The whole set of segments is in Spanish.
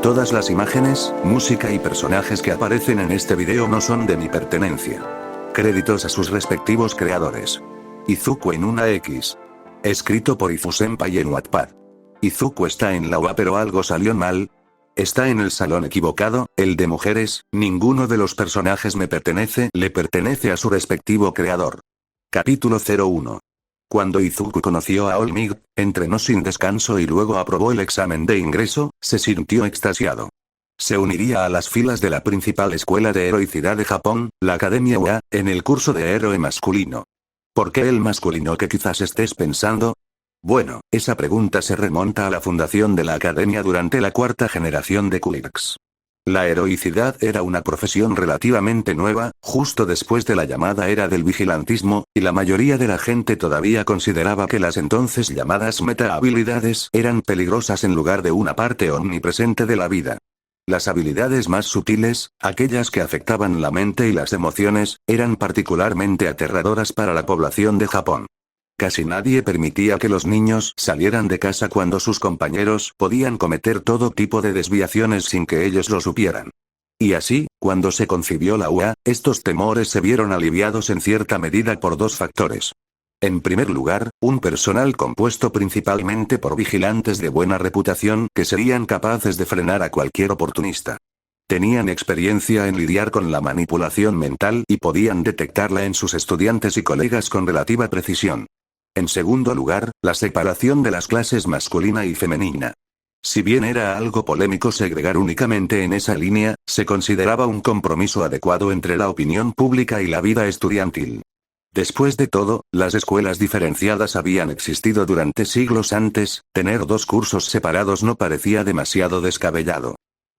Todas las imágenes, música y personajes que aparecen en este video no son de mi pertenencia. Créditos a sus respectivos creadores. Izuku en una X. Escrito por Izu-senpai en Wattpad. Izuku está en la UA pero algo salió mal. Está en el salón equivocado, el de mujeres, ninguno de los personajes me pertenece, le pertenece a su respectivo creador. Capítulo 01. Cuando Izuku conoció a All Might, entrenó sin descanso y luego aprobó el examen de ingreso, se sintió extasiado. Se uniría a las filas de la principal escuela de heroicidad de Japón, la Academia UA, en el curso de héroe masculino. ¿Por qué el masculino que quizás estés pensando? Bueno, esa pregunta se remonta a la fundación de la academia durante la cuarta generación de Clerks. La heroicidad era una profesión relativamente nueva, justo después de la llamada era del vigilantismo, y la mayoría de la gente todavía consideraba que las entonces llamadas meta-habilidades eran peligrosas en lugar de una parte omnipresente de la vida. Las habilidades más sutiles, aquellas que afectaban la mente y las emociones, eran particularmente aterradoras para la población de Japón. Casi nadie permitía que los niños salieran de casa cuando sus compañeros podían cometer todo tipo de desviaciones sin que ellos lo supieran. Y así, cuando se concibió la UA, estos temores se vieron aliviados en cierta medida por dos factores. En primer lugar, un personal compuesto principalmente por vigilantes de buena reputación que serían capaces de frenar a cualquier oportunista. Tenían experiencia en lidiar con la manipulación mental y podían detectarla en sus estudiantes y colegas con relativa precisión. En segundo lugar, la separación de las clases masculina y femenina. Si bien era algo polémico segregar únicamente en esa línea, se consideraba un compromiso adecuado entre la opinión pública y la vida estudiantil. Después de todo, las escuelas diferenciadas habían existido durante siglos antes, tener dos cursos separados no parecía demasiado descabellado.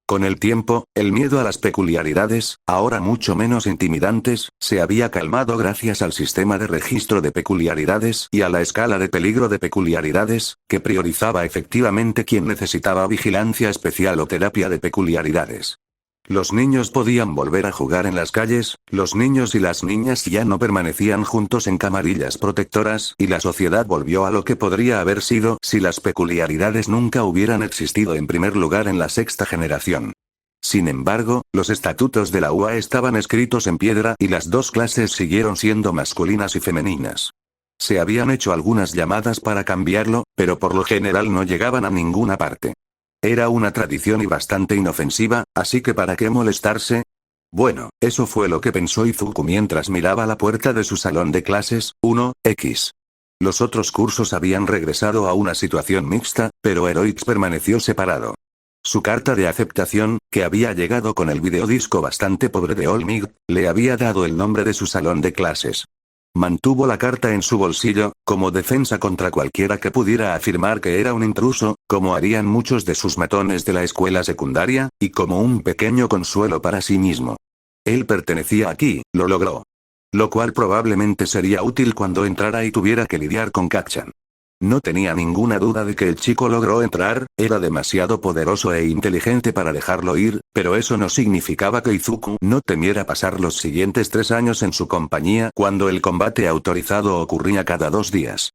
Con el tiempo, el miedo a las peculiaridades, ahora mucho menos intimidantes, se había calmado gracias al sistema de registro de peculiaridades y a la escala de peligro de peculiaridades, que priorizaba efectivamente quien necesitaba vigilancia especial o terapia de peculiaridades. Los niños podían volver a jugar en las calles, los niños y las niñas ya no permanecían juntos en camarillas protectoras y la sociedad volvió a lo que podría haber sido si las peculiaridades nunca hubieran existido en primer lugar en la sexta generación. Sin embargo, los estatutos de la UA estaban escritos en piedra y las dos clases siguieron siendo masculinas y femeninas. Se habían hecho algunas llamadas para cambiarlo, pero por lo general no llegaban a ninguna parte. Era una tradición y bastante inofensiva, así que ¿para qué molestarse? Bueno, eso fue lo que pensó Izuku mientras miraba la puerta de su salón de clases, 1X. Los otros cursos habían regresado a una situación mixta, pero Heroics permaneció separado. Su carta de aceptación, que había llegado con el videodisco bastante pobre de All Might, le había dado el nombre de su salón de clases. Mantuvo la carta en su bolsillo, como defensa contra cualquiera que pudiera afirmar que era un intruso, como harían muchos de sus matones de la escuela secundaria, y como un pequeño consuelo para sí mismo. Él pertenecía aquí, lo logró. Lo cual probablemente sería útil cuando entrara y tuviera que lidiar con Kacchan. No tenía ninguna duda de que el chico logró entrar, era demasiado poderoso e inteligente para dejarlo ir, pero eso no significaba que Izuku no temiera pasar los siguientes 3 años en su compañía cuando el combate autorizado ocurría cada 2 días.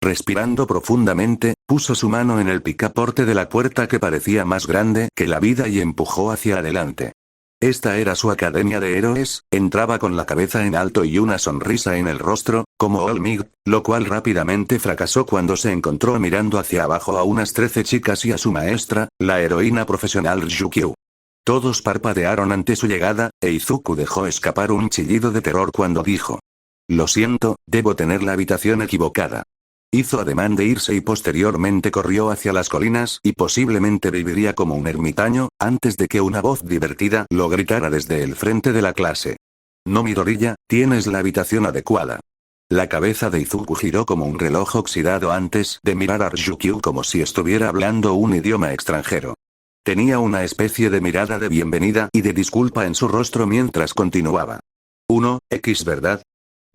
Respirando profundamente, puso su mano en el picaporte de la puerta que parecía más grande que la vida y empujó hacia adelante. Esta era su academia de héroes, entraba con la cabeza en alto y una sonrisa en el rostro, como All Might, lo cual rápidamente fracasó cuando se encontró mirando hacia abajo a unas 13 chicas y a su maestra, la heroína profesional Ryukyu. Todos parpadearon ante su llegada, e Izuku dejó escapar un chillido de terror cuando dijo: «Lo siento, debo tener la habitación equivocada». Hizo ademán de irse y posteriormente corrió hacia las colinas y posiblemente viviría como un ermitaño, antes de que una voz divertida lo gritara desde el frente de la clase. «No, Midoriya, tienes la habitación adecuada». La cabeza de Izuku giró como un reloj oxidado antes de mirar a Ryukyu como si estuviera hablando un idioma extranjero. Tenía una especie de mirada de bienvenida y de disculpa en su rostro mientras continuaba. 1X, ¿verdad?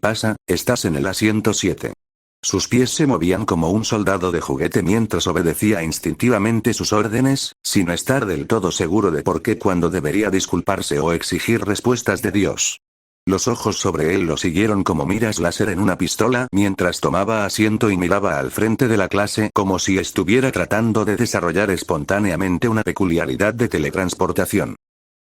Pasa, estás en el asiento 7. Sus pies se movían como un soldado de juguete mientras obedecía instintivamente sus órdenes, sin estar del todo seguro de por qué cuando debería disculparse o exigir respuestas de Dios. Los ojos sobre él lo siguieron como miras láser en una pistola mientras tomaba asiento y miraba al frente de la clase como si estuviera tratando de desarrollar espontáneamente una peculiaridad de teletransportación.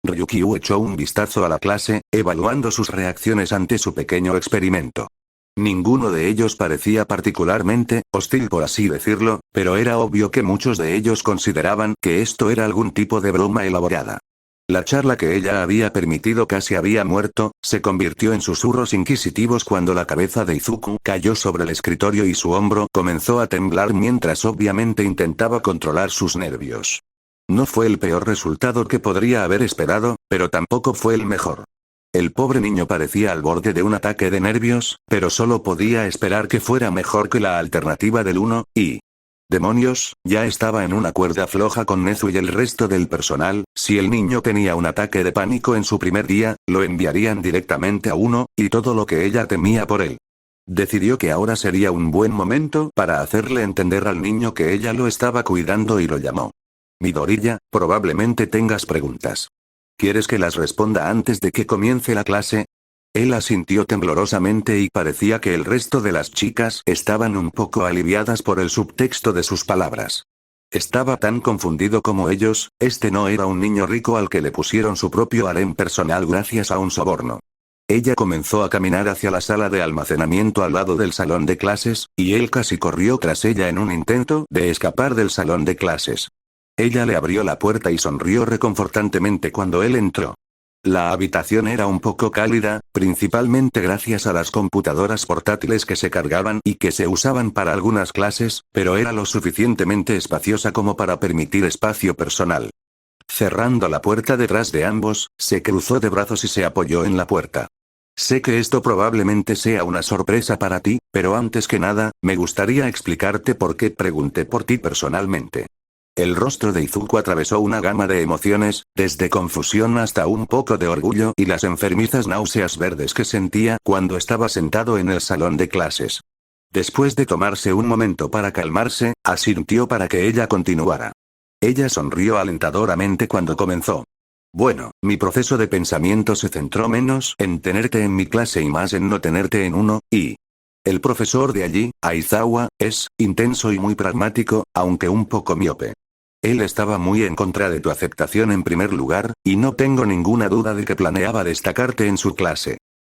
Ryukyu echó un vistazo a la clase, evaluando sus reacciones ante su pequeño experimento. Ninguno de ellos parecía particularmente hostil, por así decirlo, pero era obvio que muchos de ellos consideraban que esto era algún tipo de broma elaborada. La charla que ella había permitido casi había muerto, se convirtió en susurros inquisitivos cuando la cabeza de Izuku cayó sobre el escritorio y su hombro comenzó a temblar mientras obviamente intentaba controlar sus nervios. No fue el peor resultado que podría haber esperado, pero tampoco fue el mejor. El pobre niño parecía al borde de un ataque de nervios, pero solo podía esperar que fuera mejor que la alternativa del 1, y... ¡Demonios! Ya estaba en una cuerda floja con Nezu y el resto del personal. Si el niño tenía un ataque de pánico en su primer día, lo enviarían directamente a 1, y todo lo que ella temía por él. Decidió que ahora sería un buen momento para hacerle entender al niño que ella lo estaba cuidando y lo llamó. Midoriya, probablemente tengas preguntas. ¿Quieres que las responda antes de que comience la clase? Él asintió temblorosamente y parecía que el resto de las chicas estaban un poco aliviadas por el subtexto de sus palabras. Estaba tan confundido como ellos, este no era un niño rico al que le pusieron su propio harem personal gracias a un soborno. Ella comenzó a caminar hacia la sala de almacenamiento al lado del salón de clases, y él casi corrió tras ella en un intento de escapar del salón de clases. Ella le abrió la puerta y sonrió reconfortantemente cuando él entró. La habitación era un poco cálida, principalmente gracias a las computadoras portátiles que se cargaban y que se usaban para algunas clases, pero era lo suficientemente espaciosa como para permitir espacio personal. Cerrando la puerta detrás de ambos, se cruzó de brazos y se apoyó en la puerta. Sé que esto probablemente sea una sorpresa para ti, pero antes que nada, me gustaría explicarte por qué pregunté por ti personalmente. El rostro de Izuku atravesó una gama de emociones, desde confusión hasta un poco de orgullo y las enfermizas náuseas verdes que sentía cuando estaba sentado en el salón de clases. Después de tomarse un momento para calmarse, asintió para que ella continuara. Ella sonrió alentadoramente cuando comenzó. Bueno, mi proceso de pensamiento se centró menos en tenerte en mi clase y más en no tenerte en 1, y... El profesor de allí, Aizawa, es intenso y muy pragmático, aunque un poco miope. Él estaba muy en contra de tu aceptación en primer lugar, y no tengo ninguna duda de que planeaba destacarte en su clase.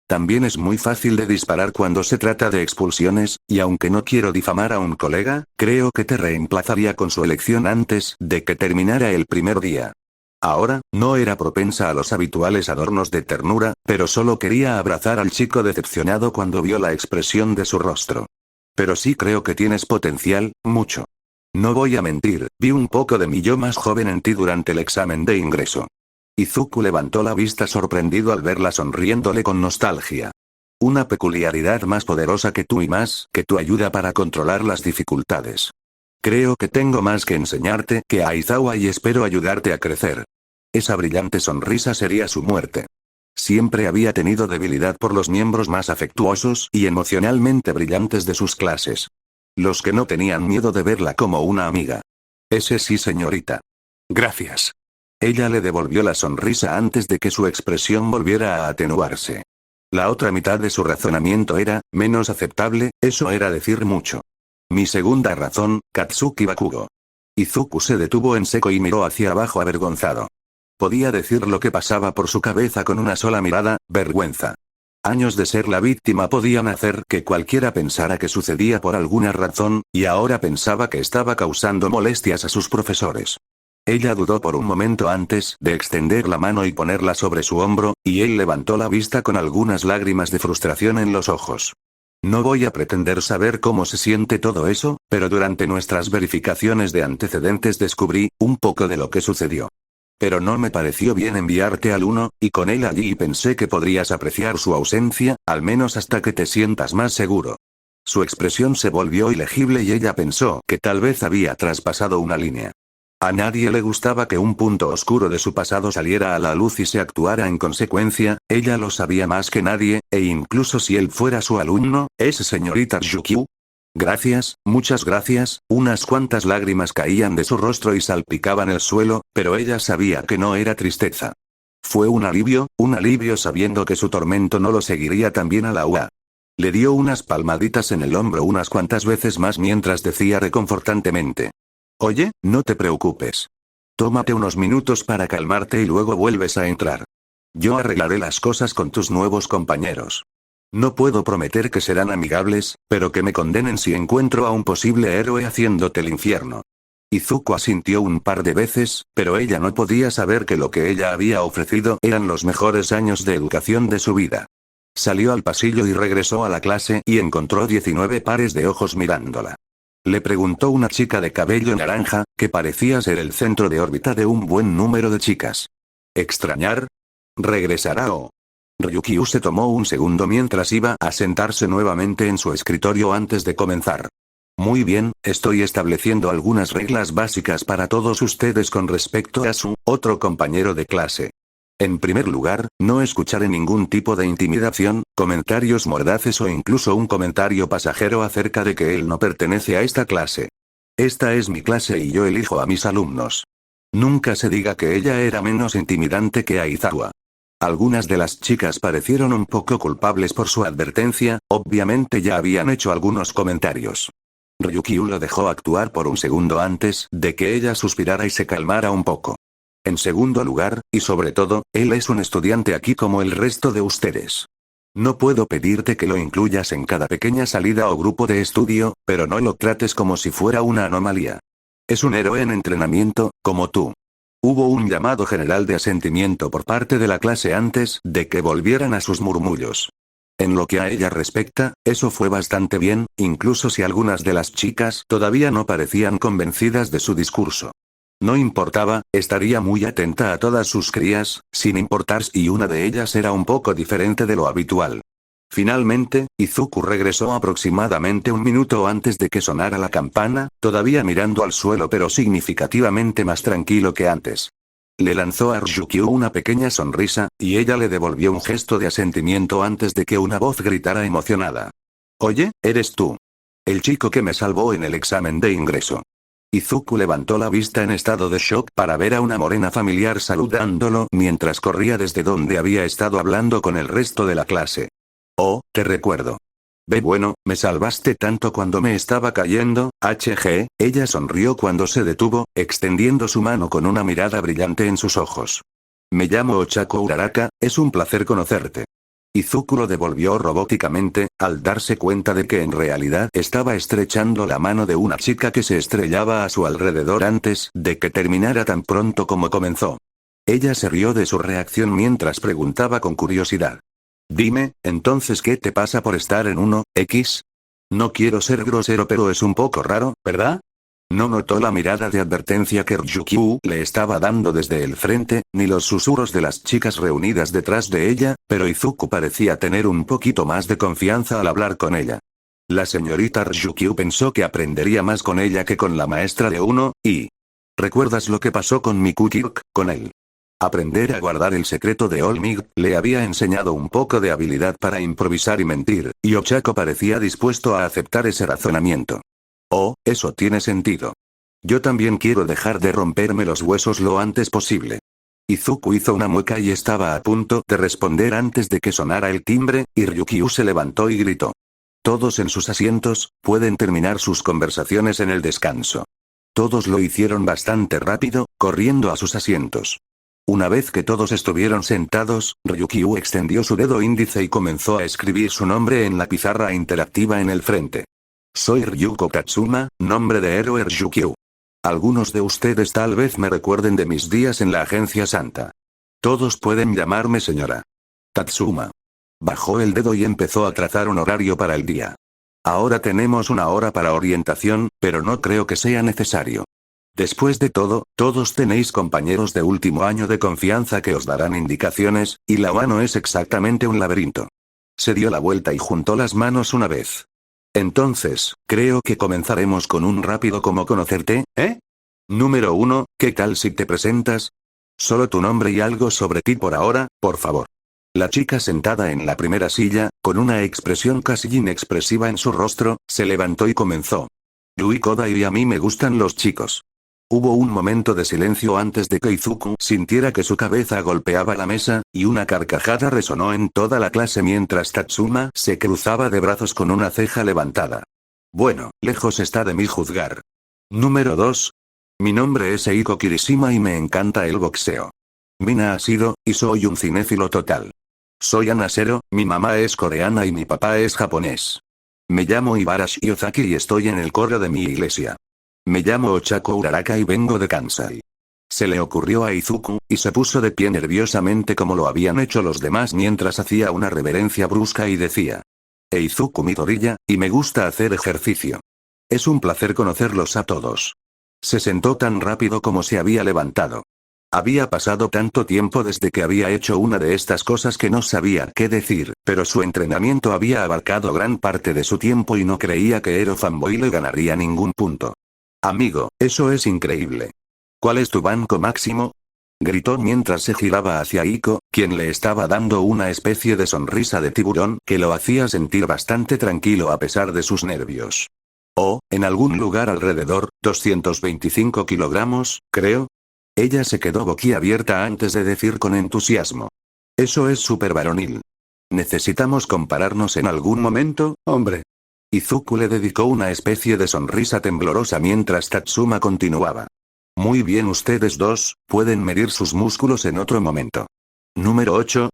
También es muy fácil de disparar cuando se trata de expulsiones, y aunque no quiero difamar a un colega, creo que te reemplazaría con su elección antes de que terminara el primer día. Ahora, no era propensa a los habituales adornos de ternura, pero solo quería abrazar al chico decepcionado cuando vio la expresión de su rostro. Pero sí creo que tienes potencial, mucho. No voy a mentir, vi un poco de mi yo más joven en ti durante el examen de ingreso. Izuku levantó la vista sorprendido al verla sonriéndole con nostalgia. Una peculiaridad más poderosa que tú y más que tu ayuda para controlar las dificultades. Creo que tengo más que enseñarte que a Aizawa y espero ayudarte a crecer. Esa brillante sonrisa sería su muerte. Siempre había tenido debilidad por los miembros más afectuosos y emocionalmente brillantes de sus clases. Los que no tenían miedo de verla como una amiga. Ese sí, señorita. Gracias. Ella le devolvió la sonrisa antes de que su expresión volviera a atenuarse. La otra mitad de su razonamiento era, menos aceptable, eso era decir mucho. Mi segunda razón, Katsuki Bakugo. Izuku se detuvo en seco y miró hacia abajo avergonzado. Podía decir lo que pasaba por su cabeza con una sola mirada, vergüenza. Años de ser la víctima podían hacer que cualquiera pensara que sucedía por alguna razón, y ahora pensaba que estaba causando molestias a sus profesores. Ella dudó por un momento antes de extender la mano y ponerla sobre su hombro, y él levantó la vista con algunas lágrimas de frustración en los ojos. No voy a pretender saber cómo se siente todo eso, pero durante nuestras verificaciones de antecedentes descubrí un poco de lo que sucedió. Pero no me pareció bien enviarte al 1, y con él allí pensé que podrías apreciar su ausencia, al menos hasta que te sientas más seguro. Su expresión se volvió ilegible y ella pensó que tal vez había traspasado una línea. A nadie le gustaba que un punto oscuro de su pasado saliera a la luz y se actuara en consecuencia, ella lo sabía más que nadie, e incluso si él fuera su alumno, ¿es señorita Ryukyu? Gracias, muchas gracias, unas cuantas lágrimas caían de su rostro y salpicaban el suelo, pero ella sabía que no era tristeza. Fue un alivio sabiendo que su tormento no lo seguiría también a la UA. Le dio unas palmaditas en el hombro unas cuantas veces más mientras decía reconfortantemente. Oye, no te preocupes. Tómate unos minutos para calmarte y luego vuelves a entrar. Yo arreglaré las cosas con tus nuevos compañeros. No puedo prometer que serán amigables, pero que me condenen si encuentro a un posible héroe haciéndote el infierno. Izuku asintió un par de veces, pero ella no podía saber que lo que ella había ofrecido eran los mejores años de educación de su vida. Salió al pasillo y regresó a la clase y encontró 19 pares de ojos mirándola. Le preguntó una chica de cabello naranja, que parecía ser el centro de órbita de un buen número de chicas. ¿Extrañar? ¿Regresará o...? Ryukyu se tomó un segundo mientras iba a sentarse nuevamente en su escritorio antes de comenzar. Muy bien, estoy estableciendo algunas reglas básicas para todos ustedes con respecto a su otro compañero de clase. En primer lugar, no escucharé ningún tipo de intimidación, comentarios mordaces o incluso un comentario pasajero acerca de que él no pertenece a esta clase. Esta es mi clase y yo elijo a mis alumnos. Nunca se diga que ella era menos intimidante que Aizawa. Algunas de las chicas parecieron un poco culpables por su advertencia, obviamente ya habían hecho algunos comentarios. Ryukyu lo dejó actuar por un segundo antes de que ella suspirara y se calmara un poco. En segundo lugar, y sobre todo, él es un estudiante aquí como el resto de ustedes. No puedo pedirte que lo incluyas en cada pequeña salida o grupo de estudio, pero no lo trates como si fuera una anomalía. Es un héroe en entrenamiento, como tú. Hubo un llamado general de asentimiento por parte de la clase antes de que volvieran a sus murmullos. En lo que a ella respecta, eso fue bastante bien, incluso si algunas de las chicas todavía no parecían convencidas de su discurso. No importaba, estaría muy atenta a todas sus crías, sin importar si una de ellas era un poco diferente de lo habitual. Finalmente, Izuku regresó aproximadamente un minuto antes de que sonara la campana, todavía mirando al suelo pero significativamente más tranquilo que antes. Le lanzó a Ryukyu una pequeña sonrisa, y ella le devolvió un gesto de asentimiento antes de que una voz gritara emocionada. Oye, ¿eres tú? El chico que me salvó en el examen de ingreso. Izuku levantó la vista en estado de shock para ver a una morena familiar saludándolo mientras corría desde donde había estado hablando con el resto de la clase. Oh, te recuerdo. Ve bueno, me salvaste tanto cuando me estaba cayendo, ella sonrió cuando se detuvo, extendiendo su mano con una mirada brillante en sus ojos. Me llamo Ochako Uraraka, es un placer conocerte. Izuku lo devolvió robóticamente, al darse cuenta de que en realidad estaba estrechando la mano de una chica que se estrellaba a su alrededor antes de que terminara tan pronto como comenzó. Ella se rió de su reacción mientras preguntaba con curiosidad. Dime, entonces ¿qué te pasa por estar en 1X? No quiero ser grosero pero es un poco raro, ¿verdad? No notó la mirada de advertencia que Ryukyu le estaba dando desde el frente, ni los susurros de las chicas reunidas detrás de ella, pero Izuku parecía tener un poquito más de confianza al hablar con ella. La señorita Ryukyu pensó que aprendería más con ella que con la maestra de 1, y... ¿Recuerdas lo que pasó con Mikukirk, con él? Aprender a guardar el secreto de Olmig le había enseñado un poco de habilidad para improvisar y mentir, y Ochako parecía dispuesto a aceptar ese razonamiento. Oh, eso tiene sentido. Yo también quiero dejar de romperme los huesos lo antes posible. Izuku hizo una mueca y estaba a punto de responder antes de que sonara el timbre, y Ryukyu se levantó y gritó. Todos en sus asientos, pueden terminar sus conversaciones en el descanso. Todos lo hicieron bastante rápido, corriendo a sus asientos. Una vez que todos estuvieron sentados, Ryukyu extendió su dedo índice y comenzó a escribir su nombre en la pizarra interactiva en el frente. Soy Ryuko Tatsuma, nombre de héroe Ryukyu. Algunos de ustedes tal vez me recuerden de mis días en la agencia Santa. Todos pueden llamarme señora Tatsuma. Bajó el dedo y empezó a trazar un horario para el día. Ahora tenemos una hora para orientación, pero no creo que sea necesario. Después de todo, todos tenéis compañeros de último año de confianza que os darán indicaciones, y la mano es exactamente un laberinto. Se dio la vuelta y juntó las manos una vez. Entonces, creo que comenzaremos con un rápido cómo conocerte, ¿eh? Número 1, ¿qué tal si te presentas? Solo tu nombre y algo sobre ti por ahora, por favor. La chica sentada en la primera silla, con una expresión casi inexpresiva en su rostro, se levantó y comenzó. Yui Koda y a mí me gustan los chicos. Hubo un momento de silencio antes de que Izuku sintiera que su cabeza golpeaba la mesa, y una carcajada resonó en toda la clase mientras Tatsuma se cruzaba de brazos con una ceja levantada. Bueno, lejos está de mí juzgar. Número 2. Mi nombre es Eiko Kirishima y me encanta el boxeo. Mina ha sido, y soy un cinéfilo total. Soy Anasero, mi mamá es coreana y mi papá es japonés. Me llamo Ibarashi Ozaki y estoy en el coro de mi iglesia. Me llamo Ochako Uraraka y vengo de Kansai. Se le ocurrió a Izuku, y se puso de pie nerviosamente como lo habían hecho los demás mientras hacía una reverencia brusca y decía. Izuku Midoriya, y me gusta hacer ejercicio. Es un placer conocerlos a todos. Se sentó tan rápido como se había levantado. Había pasado tanto tiempo desde que había hecho una de estas cosas que no sabía qué decir, pero su entrenamiento había abarcado gran parte de su tiempo y no creía que Ero Fanboy le ganaría ningún punto. Amigo, eso es increíble. ¿Cuál es tu banco máximo? Gritó mientras se giraba hacia Iko, quien le estaba dando una especie de sonrisa de tiburón que lo hacía sentir bastante tranquilo a pesar de sus nervios. Oh, en algún lugar alrededor, 225 kilogramos, creo. Ella se quedó boquiabierta antes de decir con entusiasmo. Eso es súper varonil. ¿Necesitamos compararnos en algún momento, hombre? Izuku le dedicó una especie de sonrisa temblorosa mientras Tatsuma continuaba. Muy bien, ustedes dos, pueden medir sus músculos en otro momento. Número 8.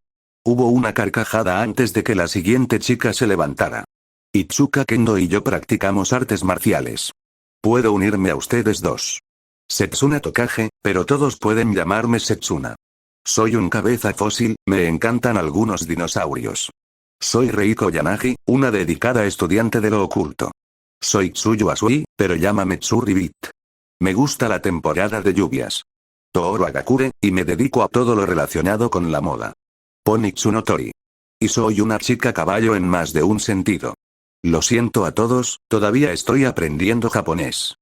Hubo una carcajada antes de que la siguiente chica se levantara. Itsuka Kendo y yo practicamos artes marciales. Puedo unirme a ustedes dos. Setsuna Tokage, pero todos pueden llamarme Setsuna. Soy un cabeza fósil, me encantan algunos dinosaurios. Soy Reiko Yanagi, una dedicada estudiante de lo oculto. Soy Tsuyu Asui, pero llámame Tsuribit. Me gusta la temporada de lluvias. Tooro Agakure, y me dedico a todo lo relacionado con la moda. Ponitsu no Tori. Y soy una chica caballo en más de un sentido. Lo siento a todos, todavía estoy aprendiendo japonés.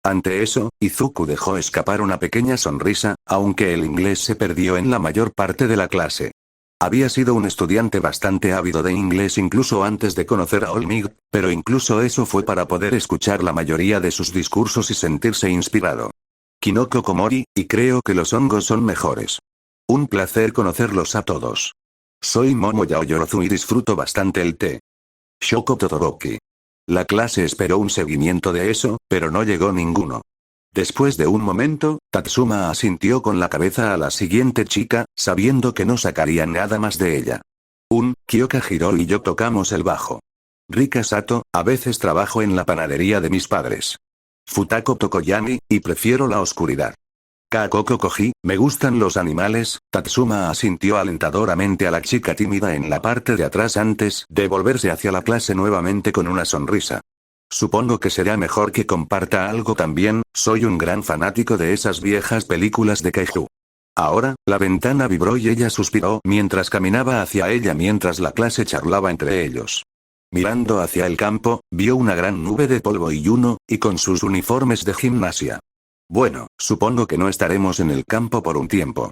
Ante eso, Izuku dejó escapar una pequeña sonrisa, aunque el inglés se perdió en la mayor parte de la clase. Había sido un estudiante bastante ávido de inglés incluso antes de conocer a Olmig, pero incluso eso fue para poder escuchar la mayoría de sus discursos y sentirse inspirado. Kinoko Komori, y creo que los hongos son mejores. Un placer conocerlos a todos. Soy Momo Yaoyorozu y disfruto bastante el té. Shoko Todoroki. La clase esperó un seguimiento de eso, pero no llegó ninguno. Después de un momento, Tatsuma asintió con la cabeza a la siguiente chica, sabiendo que no sacarían nada más de ella. Kyoka Hiro y yo tocamos el bajo. Rika Sato, a veces trabajo en la panadería de mis padres. Futako Tokoyami, y prefiero la oscuridad. Kakoko Koji, me gustan los animales. Tatsuma asintió alentadoramente a la chica tímida en la parte de atrás antes de volverse hacia la clase nuevamente con una sonrisa. Supongo que será mejor que comparta algo también, soy un gran fanático de esas viejas películas de Kaiju. Ahora, la ventana vibró y ella suspiró mientras caminaba hacia ella mientras la clase charlaba entre ellos. Mirando hacia el campo, vio una gran nube de polvo y Yuno, y con sus uniformes de gimnasia. Bueno, supongo que no estaremos en el campo por un tiempo.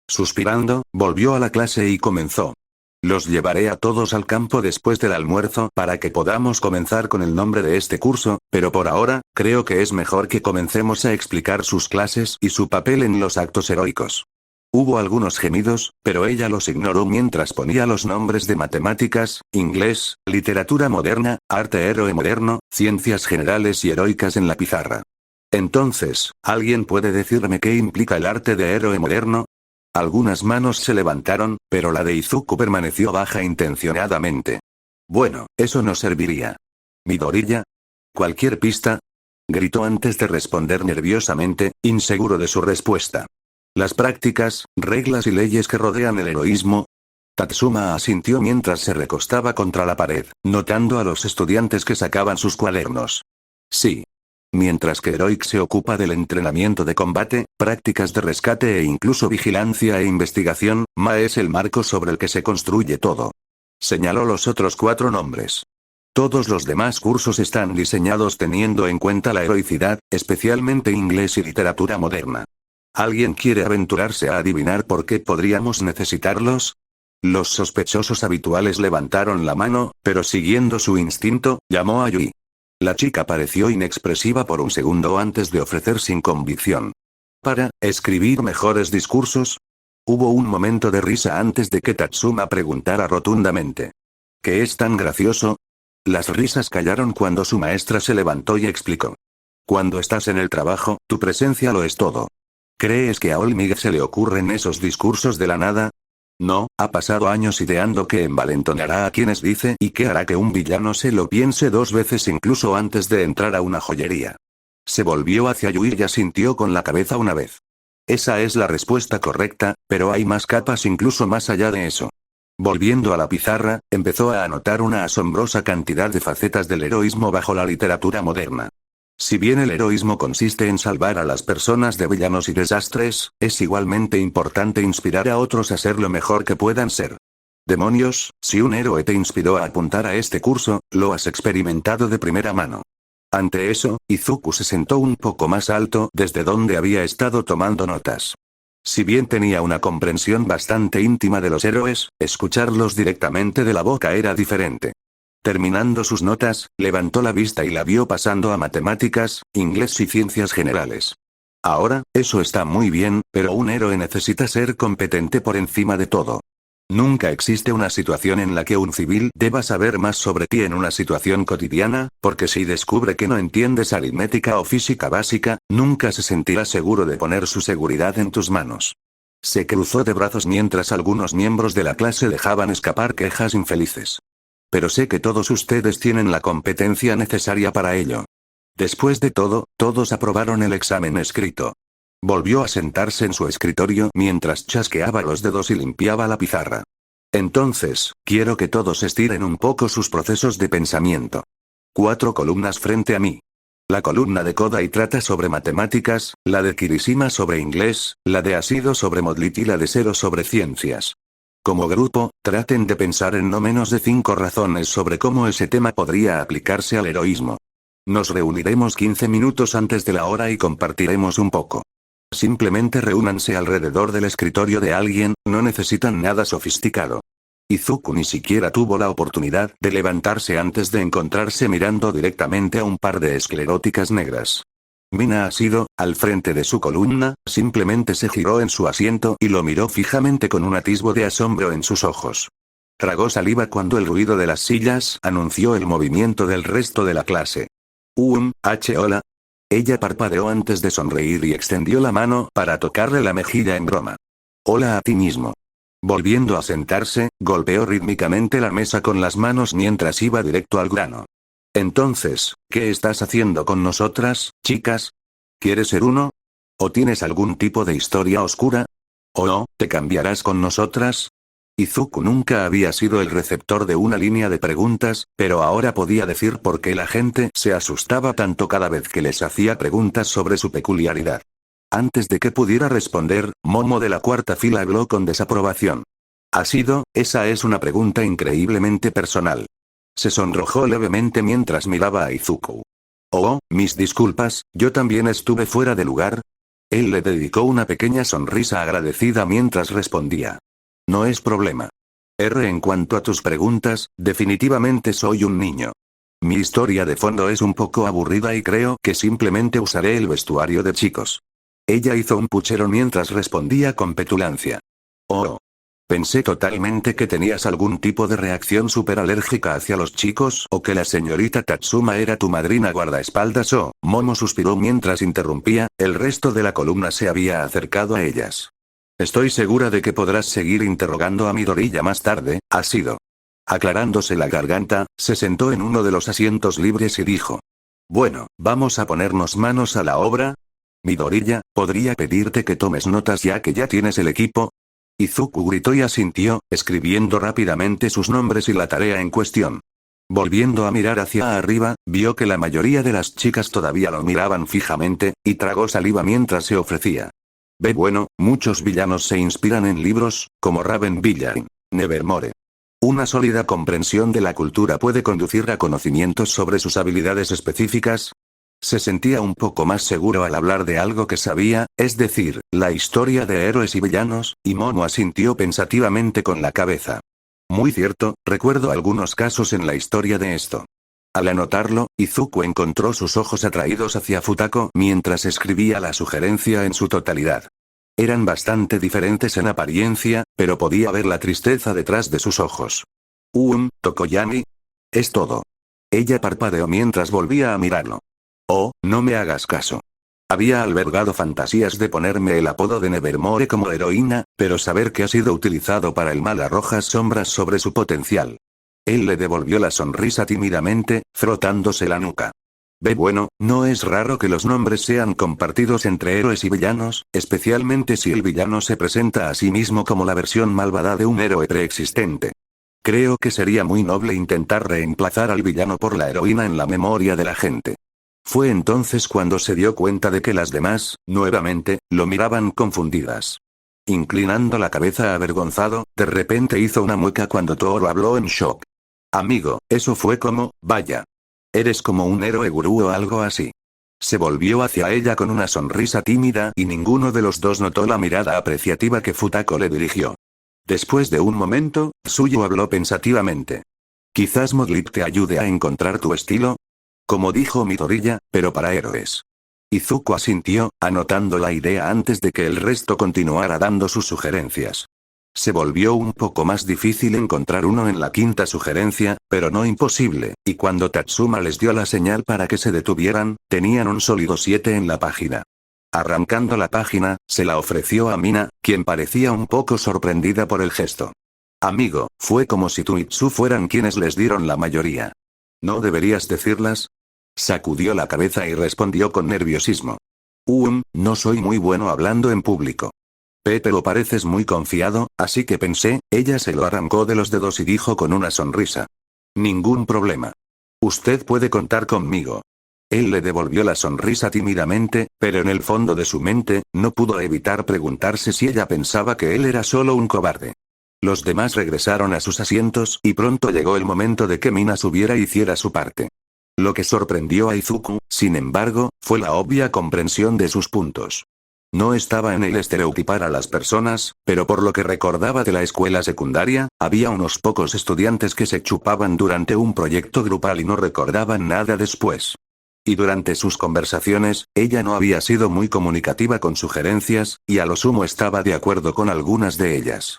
Suspirando, volvió a la clase y comenzó. Los llevaré a todos al campo después del almuerzo para que podamos comenzar con el nombre de este curso, pero por ahora, creo que es mejor que comencemos a explicar sus clases y su papel en los actos heroicos. Hubo algunos gemidos, pero ella los ignoró mientras ponía los nombres de matemáticas, inglés, literatura moderna, arte héroe moderno, ciencias generales y heroicas en la pizarra. Entonces, ¿alguien puede decirme qué implica el arte de héroe moderno? Algunas manos se levantaron, pero la de Izuku permaneció baja intencionadamente. Bueno, eso no serviría. ¿Midoriya? ¿Cualquier pista? Gritó antes de responder nerviosamente, inseguro de su respuesta. ¿Las prácticas, reglas y leyes que rodean el heroísmo? Tatsuma asintió mientras se recostaba contra la pared, notando a los estudiantes que sacaban sus cuadernos. Sí. Mientras que Heroic se ocupa del entrenamiento de combate, prácticas de rescate e incluso vigilancia e investigación, MA es el marco sobre el que se construye todo. Señaló los otros 4 nombres. Todos los demás cursos están diseñados teniendo en cuenta la heroicidad, especialmente inglés y literatura moderna. ¿Alguien quiere aventurarse a adivinar por qué podríamos necesitarlos? Los sospechosos habituales levantaron la mano, pero siguiendo su instinto, llamó a Yui. La chica pareció inexpresiva por un segundo antes de ofrecer sin convicción. ¿Para escribir mejores discursos? Hubo un momento de risa antes de que Tatsuma preguntara rotundamente. ¿Qué es tan gracioso? Las risas callaron cuando su maestra se levantó y explicó. Cuando estás en el trabajo, tu presencia lo es todo. ¿Crees que a Olmig se le ocurren esos discursos de la nada? No, ha pasado años ideando que envalentonará a quienes dice y que hará que un villano se lo piense dos veces incluso antes de entrar a una joyería. Se volvió hacia Yui y asintió con la cabeza una vez. Esa es la respuesta correcta, pero hay más capas incluso más allá de eso. Volviendo a la pizarra, empezó a anotar una asombrosa cantidad de facetas del heroísmo bajo la literatura moderna. Si bien el heroísmo consiste en salvar a las personas de villanos y desastres, es igualmente importante inspirar a otros a ser lo mejor que puedan ser. Demonios, si un héroe te inspiró a apuntar a este curso, lo has experimentado de primera mano. Ante eso, Izuku se sentó un poco más alto desde donde había estado tomando notas. Si bien tenía una comprensión bastante íntima de los héroes, escucharlos directamente de la boca era diferente. Terminando sus notas, levantó la vista y la vio pasando a matemáticas, inglés y ciencias generales. Ahora, eso está muy bien, pero un héroe necesita ser competente por encima de todo. Nunca existe una situación en la que un civil deba saber más sobre ti en una situación cotidiana, porque si descubre que no entiendes aritmética o física básica, nunca se sentirá seguro de poner su seguridad en tus manos. Se cruzó de brazos mientras algunos miembros de la clase dejaban escapar quejas infelices. Pero sé que todos ustedes tienen la competencia necesaria para ello. Después de todo, todos aprobaron el examen escrito. Volvió a sentarse en su escritorio mientras chasqueaba los dedos y limpiaba la pizarra. Entonces, quiero que todos estiren un poco sus procesos de pensamiento. 4 columnas frente a mí. La columna de Kodai trata sobre matemáticas, la de Kirishima sobre inglés, la de Asido sobre Modlit y la de Zero sobre ciencias. Como grupo, traten de pensar en no menos de 5 razones sobre cómo ese tema podría aplicarse al heroísmo. Nos reuniremos 15 minutos antes de la hora y compartiremos un poco. Simplemente reúnanse alrededor del escritorio de alguien, no necesitan nada sofisticado. Izuku ni siquiera tuvo la oportunidad de levantarse antes de encontrarse mirando directamente a un par de escleróticas negras. Mina Asido, al frente de su columna, simplemente se giró en su asiento y lo miró fijamente con un atisbo de asombro en sus ojos. Tragó saliva cuando el ruido de las sillas anunció el movimiento del resto de la clase. Hola. Ella parpadeó antes de sonreír y extendió la mano para tocarle la mejilla en broma. Hola a ti mismo. Volviendo a sentarse, golpeó rítmicamente la mesa con las manos mientras iba directo al grano. Entonces, ¿qué estás haciendo con nosotras, chicas? ¿Quieres ser uno? ¿O tienes algún tipo de historia oscura? ¿O no, te cambiarás con nosotras? Izuku nunca había sido el receptor de una línea de preguntas, pero ahora podía decir por qué la gente se asustaba tanto cada vez que les hacía preguntas sobre su peculiaridad. Antes de que pudiera responder, Momo de la cuarta fila habló con desaprobación. Esa es una pregunta increíblemente personal. Se sonrojó levemente mientras miraba a Izuku. Oh, mis disculpas, yo también estuve fuera de lugar. Él le dedicó una pequeña sonrisa agradecida mientras respondía. No es problema. En cuanto a tus preguntas, definitivamente soy un niño. Mi historia de fondo es un poco aburrida y creo que simplemente usaré el vestuario de chicos. Ella hizo un puchero mientras respondía con petulancia. Oh. Pensé totalmente que tenías algún tipo de reacción superalérgica hacia los chicos o que la señorita Tatsuma era tu madrina guardaespaldas o, Momo suspiró mientras interrumpía, el resto de la columna se había acercado a ellas. Estoy segura de que podrás seguir interrogando a Midoriya más tarde, Asido. Aclarándose la garganta, se sentó en uno de los asientos libres y dijo. Bueno, vamos a ponernos manos a la obra. Midoriya, ¿podría pedirte que tomes notas ya que ya tienes el equipo? Izuku gritó y asintió, escribiendo rápidamente sus nombres y la tarea en cuestión. Volviendo a mirar hacia arriba, vio que la mayoría de las chicas todavía lo miraban fijamente, y tragó saliva mientras se ofrecía. Bueno, muchos villanos se inspiran en libros, como Raven Villain, Nevermore. Una sólida comprensión de la cultura puede conducir a conocimientos sobre sus habilidades específicas. Se sentía un poco más seguro al hablar de algo que sabía, es decir, la historia de héroes y villanos, y Momo asintió pensativamente con la cabeza. Muy cierto, recuerdo algunos casos en la historia de esto. Al anotarlo, Izuku encontró sus ojos atraídos hacia Futako mientras escribía la sugerencia en su totalidad. Eran bastante diferentes en apariencia, pero podía ver la tristeza detrás de sus ojos. Tokoyami. Es todo. Ella parpadeó mientras volvía a mirarlo. Oh, no me hagas caso. Había albergado fantasías de ponerme el apodo de Nevermore como heroína, pero saber que ha sido utilizado para el mal arroja sombras sobre su potencial. Él le devolvió la sonrisa tímidamente, frotándose la nuca. Bueno, no es raro que los nombres sean compartidos entre héroes y villanos, especialmente si el villano se presenta a sí mismo como la versión malvada de un héroe preexistente. Creo que sería muy noble intentar reemplazar al villano por la heroína en la memoria de la gente. Fue entonces cuando se dio cuenta de que las demás, nuevamente, lo miraban confundidas. Inclinando la cabeza avergonzado, de repente hizo una mueca cuando Toro habló en shock. Amigo, eso fue como, vaya. Eres como un héroe gurú o algo así. Se volvió hacia ella con una sonrisa tímida y ninguno de los dos notó la mirada apreciativa que Futako le dirigió. Después de un momento, Tsuyu habló pensativamente. Quizás Modlip te ayude a encontrar tu estilo. Como dijo Midoriya, pero para héroes. Izuku asintió, anotando la idea antes de que el resto continuara dando sus sugerencias. Se volvió un poco más difícil encontrar uno en la quinta sugerencia, pero no imposible, y cuando Tatsuma les dio la señal para que se detuvieran, tenían un sólido 7 en la página. Arrancando la página, se la ofreció a Mina, quien parecía un poco sorprendida por el gesto. Amigo, fue como si tú y Tsu fueran quienes les dieron la mayoría. ¿No deberías decirlas? Sacudió la cabeza y respondió con nerviosismo. No soy muy bueno hablando en público. Pero pareces muy confiado, así que pensé, ella se lo arrancó de los dedos y dijo con una sonrisa. Ningún problema. Usted puede contar conmigo. Él le devolvió la sonrisa tímidamente, pero en el fondo de su mente, no pudo evitar preguntarse si ella pensaba que él era solo un cobarde. Los demás regresaron a sus asientos y pronto llegó el momento de que Mina subiera e hiciera su parte. Lo que sorprendió a Izuku, sin embargo, fue la obvia comprensión de sus puntos. No estaba en el estereotipar a las personas, pero por lo que recordaba de la escuela secundaria, había unos pocos estudiantes que se chupaban durante un proyecto grupal y no recordaban nada después. Y durante sus conversaciones, ella no había sido muy comunicativa con sugerencias, y a lo sumo estaba de acuerdo con algunas de ellas.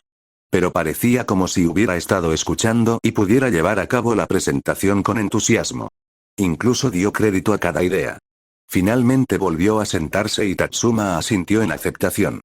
Pero parecía como si hubiera estado escuchando y pudiera llevar a cabo la presentación con entusiasmo. Incluso dio crédito a cada idea. Finalmente volvió a sentarse y Tatsuma asintió en aceptación.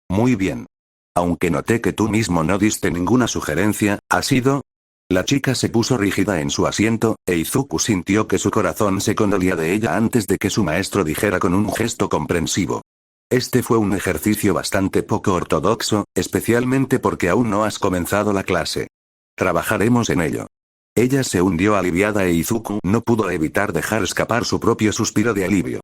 Muy bien. Aunque noté que tú mismo no diste ninguna sugerencia, ¿ha sido? La chica se puso rígida en su asiento, e Izuku sintió que su corazón se condolía de ella antes de que su maestro dijera con un gesto comprensivo. Este fue un ejercicio bastante poco ortodoxo, especialmente porque aún no has comenzado la clase. Trabajaremos en ello. Ella se hundió aliviada e Izuku no pudo evitar dejar escapar su propio suspiro de alivio.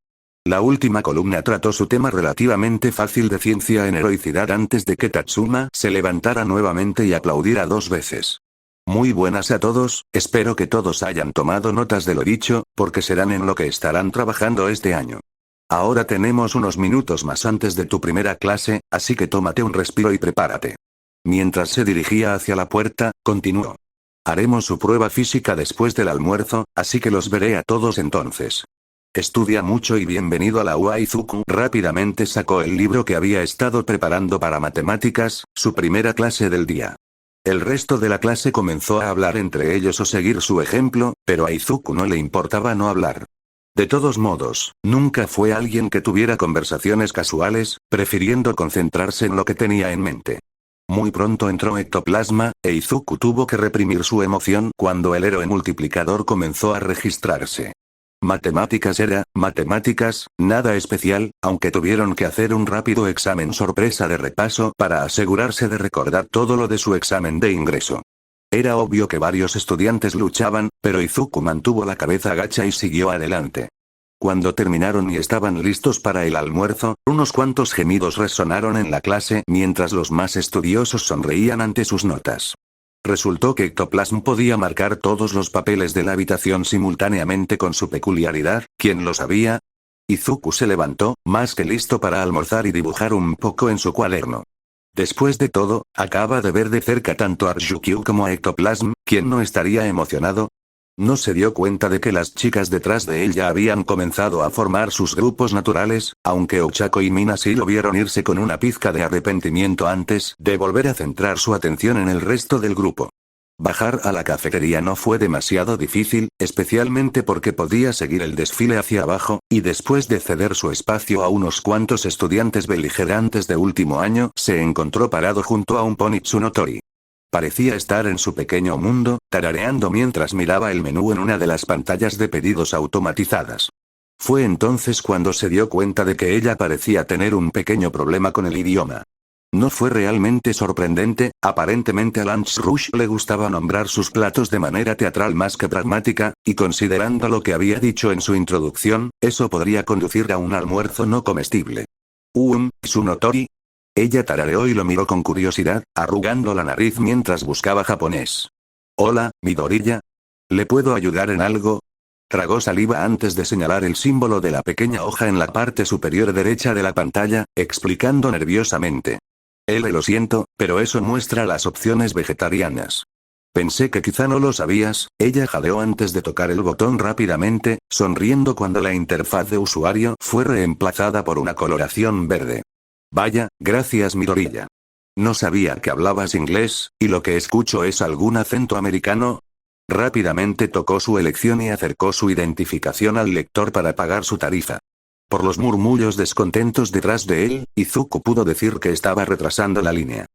La última columna trató su tema relativamente fácil de ciencia en heroicidad antes de que Tatsuma se levantara nuevamente y aplaudiera 2 veces. Muy buenas a todos, espero que todos hayan tomado notas de lo dicho, porque serán en lo que estarán trabajando este año. Ahora tenemos unos minutos más antes de tu primera clase, así que tómate un respiro y prepárate. Mientras se dirigía hacia la puerta, continuó. Haremos su prueba física después del almuerzo, así que los veré a todos entonces. Estudia mucho y bienvenido a la UA. Izuku rápidamente sacó el libro que había estado preparando para matemáticas, su primera clase del día. El resto de la clase comenzó a hablar entre ellos o seguir su ejemplo, pero a Izuku no le importaba no hablar. De todos modos, nunca fue alguien que tuviera conversaciones casuales, prefiriendo concentrarse en lo que tenía en mente. Muy pronto entró Ectoplasma, e Izuku tuvo que reprimir su emoción cuando el héroe multiplicador comenzó a registrarse. Matemáticas era, matemáticas, nada especial, aunque tuvieron que hacer un rápido examen sorpresa de repaso para asegurarse de recordar todo lo de su examen de ingreso. Era obvio que varios estudiantes luchaban, pero Izuku mantuvo la cabeza gacha y siguió adelante. Cuando terminaron y estaban listos para el almuerzo, unos cuantos gemidos resonaron en la clase mientras los más estudiosos sonreían ante sus notas. Resultó que Ectoplasm podía marcar todos los papeles de la habitación simultáneamente con su peculiaridad, ¿quién lo sabía? Izuku se levantó, más que listo para almorzar y dibujar un poco en su cuaderno. Después de todo, acaba de ver de cerca tanto a Ryukyu como a Ectoplasm, ¿quién no estaría emocionado? No se dio cuenta de que las chicas detrás de él ya habían comenzado a formar sus grupos naturales, aunque Ochako y Mina sí lo vieron irse con una pizca de arrepentimiento antes de volver a centrar su atención en el resto del grupo. Bajar a la cafetería no fue demasiado difícil, especialmente porque podía seguir el desfile hacia abajo, y después de ceder su espacio a unos cuantos estudiantes beligerantes de último año, se encontró parado junto a un pony Tsunotori. Parecía estar en su pequeño mundo, tarareando mientras miraba el menú en una de las pantallas de pedidos automatizadas. Fue entonces cuando se dio cuenta de que ella parecía tener un pequeño problema con el idioma. No fue realmente sorprendente, aparentemente a Lance Rush le gustaba nombrar sus platos de manera teatral más que pragmática, y considerando lo que había dicho en su introducción, eso podría conducir a un almuerzo no comestible. Tsunotori. Ella tarareó y lo miró con curiosidad, arrugando la nariz mientras buscaba japonés. Hola, Midoriya. ¿Le puedo ayudar en algo? Tragó saliva antes de señalar el símbolo de la pequeña hoja en la parte superior derecha de la pantalla, explicando nerviosamente. Lo siento, pero eso muestra las opciones vegetarianas. Pensé que quizá no lo sabías. Ella jadeó antes de tocar el botón rápidamente, sonriendo cuando la interfaz de usuario fue reemplazada por una coloración verde. Vaya, gracias Midoriya. No sabía que hablabas inglés, y lo que escucho es algún acento americano. Rápidamente tocó su elección y acercó su identificación al lector para pagar su tarifa. Por los murmullos descontentos detrás de él, Izuku pudo decir que estaba retrasando la línea.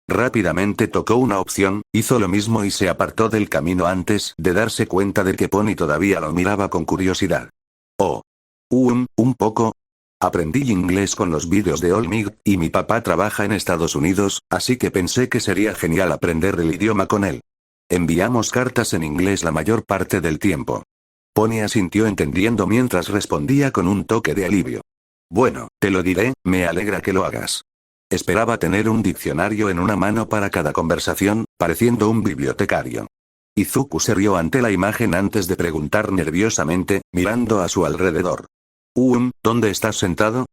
Rápidamente tocó una opción, hizo lo mismo y se apartó del camino antes de darse cuenta de que Pony todavía lo miraba con curiosidad. Oh. Un poco. Aprendí inglés con los vídeos de Olmig, y mi papá trabaja en Estados Unidos, así que pensé que sería genial aprender el idioma con él. Enviamos cartas en inglés la mayor parte del tiempo. Pony asintió entendiendo mientras respondía con un toque de alivio. Bueno, te lo diré, me alegra que lo hagas. Esperaba tener un diccionario en una mano para cada conversación, pareciendo un bibliotecario. Izuku se rió ante la imagen antes de preguntar nerviosamente, mirando a su alrededor. ¿Dónde estás sentado?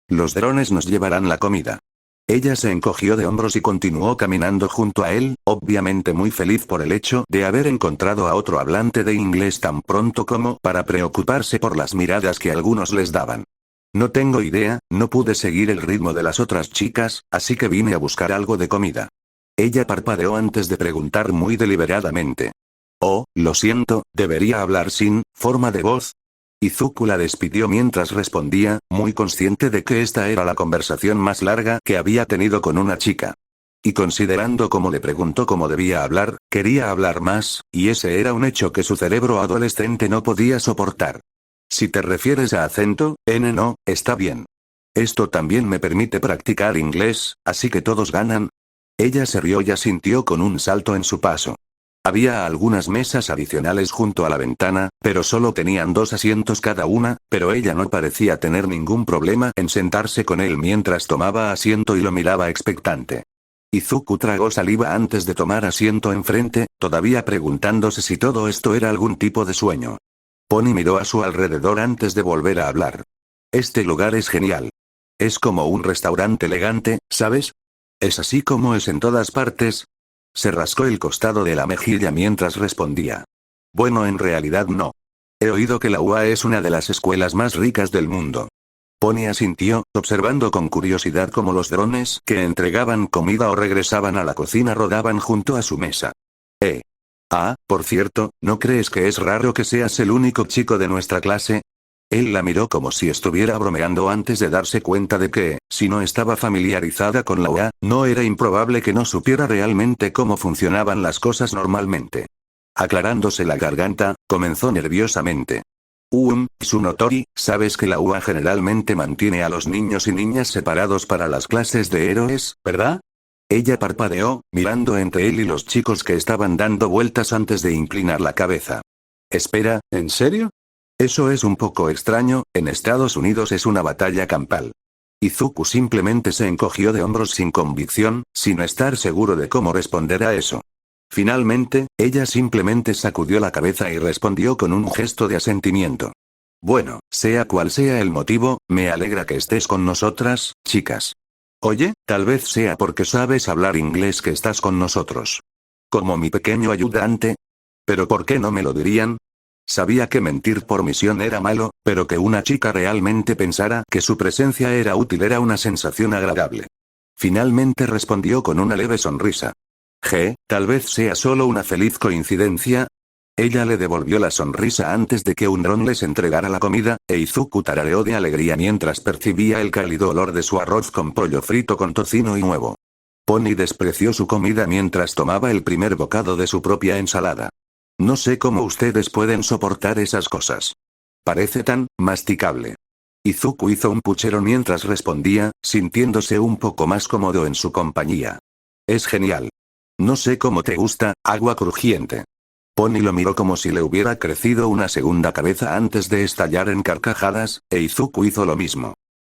Los drones nos llevarán la comida. Ella se encogió de hombros y continuó caminando junto a él, obviamente muy feliz por el hecho de haber encontrado a otro hablante de inglés tan pronto como para preocuparse por las miradas que algunos les daban. No tengo idea, no pude seguir el ritmo de las otras chicas, así que vine a buscar algo de comida. Ella parpadeó antes de preguntar muy deliberadamente. Oh, lo siento, debería hablar sin forma de voz. Izuku la despidió mientras respondía, muy consciente de que esta era la conversación más larga que había tenido con una chica. Y considerando cómo le preguntó cómo debía hablar, quería hablar más, y ese era un hecho que su cerebro adolescente no podía soportar. Si te refieres a acento, no, está bien. Esto también me permite practicar inglés, así que todos ganan. Ella se rió y asintió con un salto en su paso. Había algunas mesas adicionales junto a la ventana, pero solo tenían 2 asientos cada una, pero ella no parecía tener ningún problema en sentarse con él mientras tomaba asiento y lo miraba expectante. Izuku tragó saliva antes de tomar asiento enfrente, todavía preguntándose si todo esto era algún tipo de sueño. Pony miró a su alrededor antes de volver a hablar. Este lugar es genial. Es como un restaurante elegante, ¿sabes? ¿Es así como es en todas partes? Se rascó el costado de la mejilla mientras respondía. Bueno, en realidad no. He oído que la UA es una de las escuelas más ricas del mundo. Pony asintió, observando con curiosidad cómo los drones que entregaban comida o regresaban a la cocina rodaban junto a su mesa. Por cierto, ¿no crees que es raro que seas el único chico de nuestra clase? Él la miró como si estuviera bromeando antes de darse cuenta de que, si no estaba familiarizada con la UA, no era improbable que no supiera realmente cómo funcionaban las cosas normalmente. Aclarándose la garganta, comenzó nerviosamente. Tsunotori, sabes que la UA generalmente mantiene a los niños y niñas separados para las clases de héroes, ¿verdad? Ella parpadeó, mirando entre él y los chicos que estaban dando vueltas antes de inclinar la cabeza. Espera, ¿en serio? Eso es un poco extraño, en Estados Unidos es una batalla campal. Izuku simplemente se encogió de hombros sin convicción, sin estar seguro de cómo responder a eso. Finalmente, ella simplemente sacudió la cabeza y respondió con un gesto de asentimiento. Bueno, sea cual sea el motivo, me alegra que estés con nosotras, chicas. Oye, tal vez sea porque sabes hablar inglés que estás con nosotros. Como mi pequeño ayudante. ¿Pero por qué no me lo dirían? Sabía que mentir por misión era malo, pero que una chica realmente pensara que su presencia era útil era una sensación agradable. Finalmente respondió con una leve sonrisa. Tal vez sea solo una feliz coincidencia. Ella le devolvió la sonrisa antes de que un dron les entregara la comida, e Izuku tarareó de alegría mientras percibía el cálido olor de su arroz con pollo frito con tocino y huevo. Pony despreció su comida mientras tomaba el primer bocado de su propia ensalada. No sé cómo ustedes pueden soportar esas cosas. Parece tan masticable. Izuku hizo un puchero mientras respondía, sintiéndose un poco más cómodo en su compañía. Es genial. No sé cómo te gusta, agua crujiente. Pony lo miró como si le hubiera crecido una segunda cabeza antes de estallar en carcajadas, e Izuku hizo lo mismo.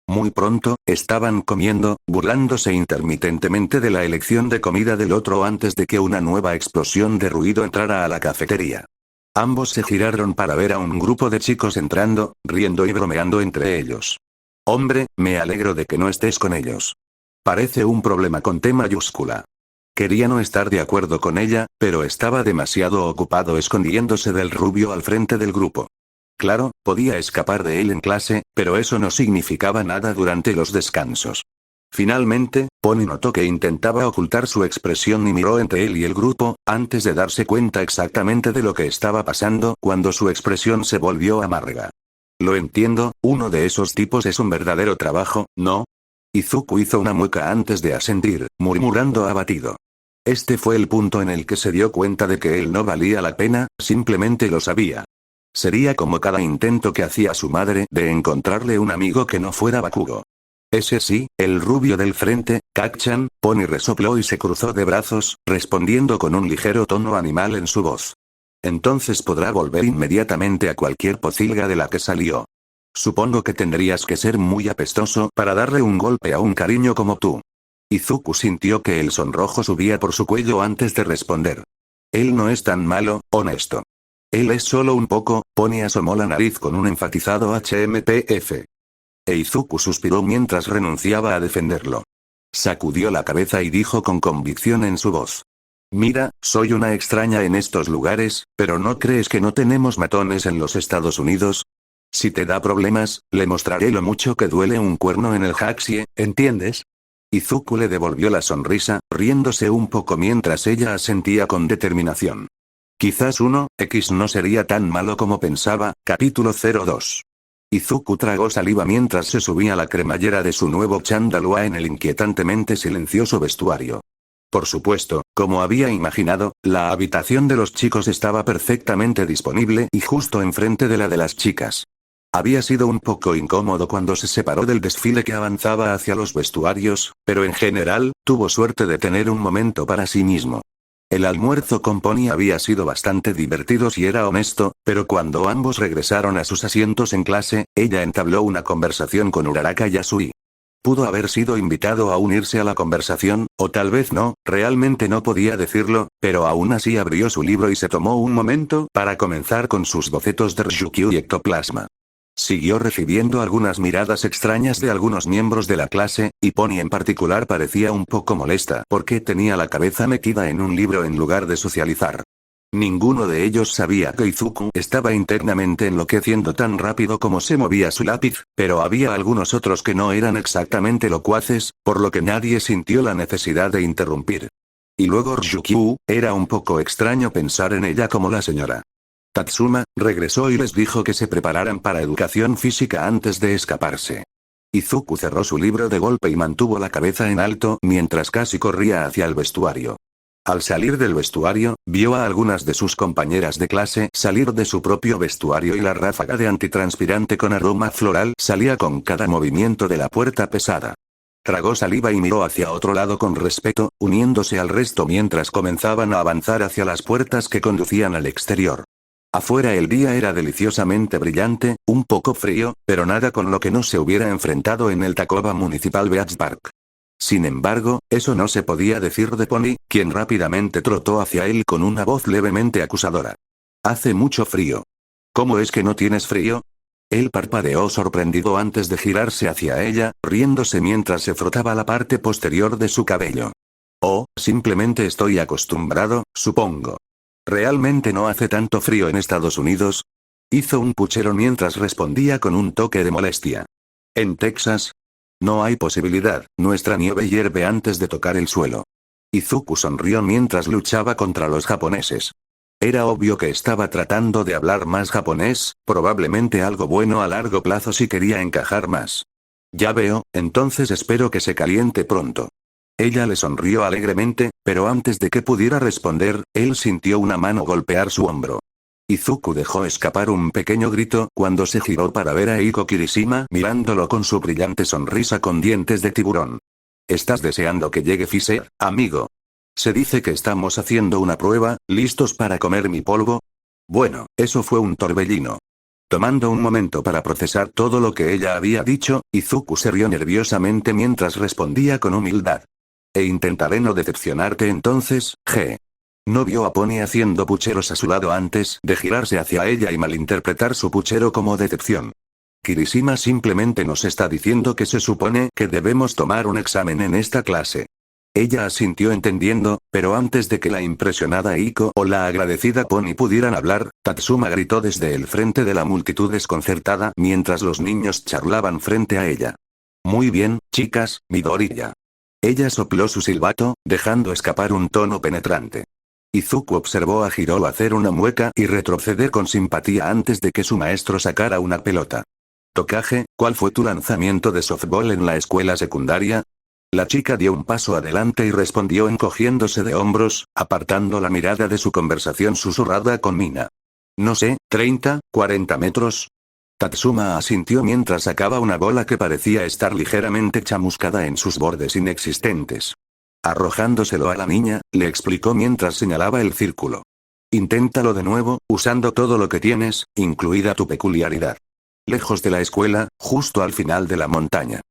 Muy pronto, estaban comiendo, burlándose intermitentemente de la elección de comida del otro antes de que una nueva explosión de ruido entrara a la cafetería. Ambos se giraron para ver a un grupo de chicos entrando, riendo y bromeando entre ellos. Hombre, me alegro de que no estés con ellos. Parece un problema con T mayúscula. Quería no estar de acuerdo con ella, pero estaba demasiado ocupado escondiéndose del rubio al frente del grupo. Claro, podía escapar de él en clase, pero eso no significaba nada durante los descansos. Finalmente, Pony notó que intentaba ocultar su expresión y miró entre él y el grupo, antes de darse cuenta exactamente de lo que estaba pasando cuando su expresión se volvió amarga. Lo entiendo, uno de esos tipos es un verdadero trabajo, ¿no? Izuku hizo una mueca antes de asentir, murmurando abatido. Este fue el punto en el que se dio cuenta de que él no valía la pena, simplemente lo sabía. Sería como cada intento que hacía su madre de encontrarle un amigo que no fuera Bakugo. Ese sí, el rubio del frente, Kacchan, Pony resopló y se cruzó de brazos, respondiendo con un ligero tono animal en su voz. Entonces podrá volver inmediatamente a cualquier pocilga de la que salió. Supongo que tendrías que ser muy apestoso para darle un golpe a un cariño como tú. Izuku sintió que el sonrojo subía por su cuello antes de responder. Él no es tan malo, honesto. Él es solo un poco. Pony asomó la nariz con un enfatizado HMTF. E Izuku suspiró mientras renunciaba a defenderlo. Sacudió la cabeza y dijo con convicción en su voz. Mira, soy una extraña en estos lugares, pero ¿no crees que no tenemos matones en los Estados Unidos? Si te da problemas, le mostraré lo mucho que duele un cuerno en el Haxie, ¿entiendes? Izuku le devolvió la sonrisa, riéndose un poco mientras ella asentía con determinación. Quizás 1x no sería tan malo como pensaba. Capítulo 02. Izuku tragó saliva mientras se subía la cremallera de su nuevo chandalua en el inquietantemente silencioso vestuario. Por supuesto, como había imaginado, la habitación de los chicos estaba perfectamente disponible y justo enfrente de la de las chicas. Había sido un poco incómodo cuando se separó del desfile que avanzaba hacia los vestuarios, pero en general, tuvo suerte de tener un momento para sí mismo. El almuerzo con Pony había sido bastante divertido si era honesto, pero cuando ambos regresaron a sus asientos en clase, ella entabló una conversación con Uraraka Yasui. Pudo haber sido invitado a unirse a la conversación, o tal vez no, realmente no podía decirlo, pero aún así abrió su libro y se tomó un momento para comenzar con sus bocetos de Ryukyu y ectoplasma. Siguió recibiendo algunas miradas extrañas de algunos miembros de la clase, y Pony en particular parecía un poco molesta porque tenía la cabeza metida en un libro en lugar de socializar. Ninguno de ellos sabía que Izuku estaba internamente enloqueciendo tan rápido como se movía su lápiz, pero había algunos otros que no eran exactamente locuaces, por lo que nadie sintió la necesidad de interrumpir. Y luego Ryukyu, era un poco extraño pensar en ella como la señora Tatsuma, regresó y les dijo que se prepararan para educación física antes de escaparse. Izuku cerró su libro de golpe y mantuvo la cabeza en alto mientras casi corría hacia el vestuario. Al salir del vestuario, vio a algunas de sus compañeras de clase salir de su propio vestuario y la ráfaga de antitranspirante con aroma floral salía con cada movimiento de la puerta pesada. Tragó saliva y miró hacia otro lado con respeto, uniéndose al resto mientras comenzaban a avanzar hacia las puertas que conducían al exterior. Afuera el día era deliciosamente brillante, un poco frío, pero nada con lo que no se hubiera enfrentado en el Takoba Municipal Beach Park. Sin embargo, eso no se podía decir de Pony, quien rápidamente trotó hacia él con una voz levemente acusadora. Hace mucho frío. ¿Cómo es que no tienes frío? Él parpadeó sorprendido antes de girarse hacia ella, riéndose mientras se frotaba la parte posterior de su cabello. Oh, simplemente estoy acostumbrado, supongo. ¿Realmente no hace tanto frío en Estados Unidos? Hizo un puchero mientras respondía con un toque de molestia. ¿En Texas? No hay posibilidad, nuestra nieve hierve antes de tocar el suelo. Izuku sonrió mientras luchaba contra los japoneses. Era obvio que estaba tratando de hablar más japonés, probablemente algo bueno a largo plazo si quería encajar más. Ya veo, entonces espero que se caliente pronto. Ella le sonrió alegremente, pero antes de que pudiera responder, él sintió una mano golpear su hombro. Izuku dejó escapar un pequeño grito cuando se giró para ver a Eiko Kirishima mirándolo con su brillante sonrisa con dientes de tiburón. ¿Estás deseando que llegue Fisher, amigo? Se dice que estamos haciendo una prueba, ¿listos para comer mi polvo? Bueno, eso fue un torbellino. Tomando un momento para procesar todo lo que ella había dicho, Izuku se rió nerviosamente mientras respondía con humildad. E intentaré no decepcionarte entonces, G. No vio a Pony haciendo pucheros a su lado antes de girarse hacia ella y malinterpretar su puchero como decepción. Kirishima simplemente nos está diciendo que se supone que debemos tomar un examen en esta clase. Ella asintió entendiendo, pero antes de que la impresionada Eiko o la agradecida Pony pudieran hablar, Tatsuma gritó desde el frente de la multitud desconcertada mientras los niños charlaban frente a ella. Muy bien, chicas, Midoriya. Ella sopló su silbato, dejando escapar un tono penetrante. Izuku observó a Hiroo hacer una mueca y retroceder con simpatía antes de que su maestro sacara una pelota. Tokage, ¿cuál fue tu lanzamiento de softball en la escuela secundaria? La chica dio un paso adelante y respondió encogiéndose de hombros, apartando la mirada de su conversación susurrada con Mina. No sé, 30, 40 metros. Tatsuma asintió mientras sacaba una bola que parecía estar ligeramente chamuscada en sus bordes inexistentes. Arrojándoselo a la niña, le explicó mientras señalaba el círculo. Inténtalo de nuevo, usando todo lo que tienes, incluida tu peculiaridad. Lejos de la escuela, justo al final de la montaña.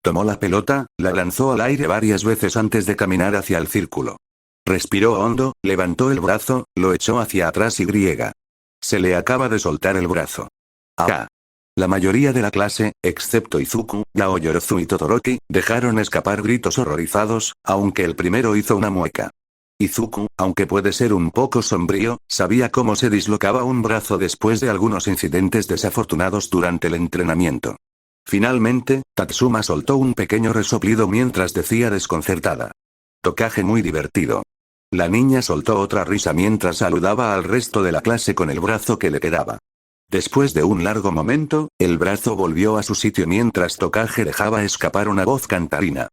Tomó la pelota, la lanzó al aire varias veces antes de caminar hacia el círculo. Respiró hondo, levantó el brazo, lo echó hacia atrás y griega. Se le acaba de soltar el brazo. ¡Ah! La mayoría de la clase, excepto Izuku, Yaoyorozu y Todoroki, dejaron escapar gritos horrorizados, aunque el primero hizo una mueca. Izuku, aunque puede ser un poco sombrío, sabía cómo se dislocaba un brazo después de algunos incidentes desafortunados durante el entrenamiento. Finalmente, Tatsuma soltó un pequeño resoplido mientras decía desconcertada. Tokage muy divertido. La niña soltó otra risa mientras saludaba al resto de la clase con el brazo que le quedaba. Después de un largo momento, el brazo volvió a su sitio mientras Tokage dejaba escapar una voz cantarina.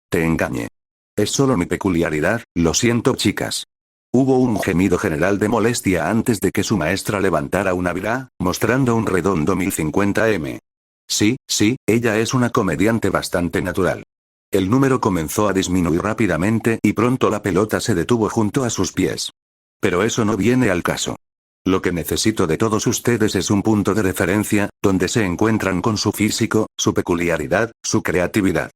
Te engañé. Es solo mi peculiaridad, lo siento chicas. Hubo un gemido general de molestia antes de que su maestra levantara una vira, mostrando un redondo 1050M. Sí, ella es una comediante bastante natural. El número comenzó a disminuir rápidamente y pronto la pelota se detuvo junto a sus pies. Pero eso no viene al caso. Lo que necesito de todos ustedes es un punto de referencia, donde se encuentran con su físico, su peculiaridad, su creatividad.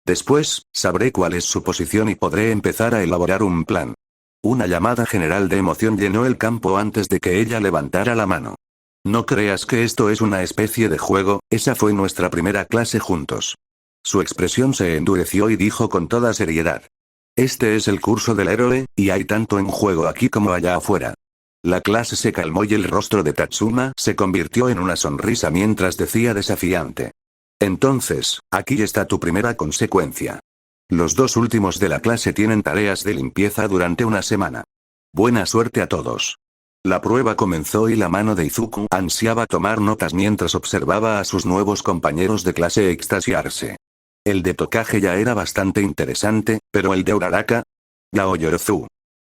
Después, sabré cuál es su posición y podré empezar a elaborar un plan. Una llamada general de emoción llenó el campo antes de que ella levantara la mano. No creas que esto es una especie de juego, esa fue nuestra primera clase juntos. Su expresión se endureció y dijo con toda seriedad. Este es el curso del héroe, y hay tanto en juego aquí como allá afuera. La clase se calmó y el rostro de Tatsuma se convirtió en una sonrisa mientras decía desafiante. Entonces, aquí está tu primera consecuencia. Los dos últimos de la clase tienen tareas de limpieza durante una semana. Buena suerte a todos. La prueba comenzó y la mano de Izuku ansiaba tomar notas mientras observaba a sus nuevos compañeros de clase extasiarse. El de Tokage ya era bastante interesante, pero el de Uraraka... Yaoyorozu.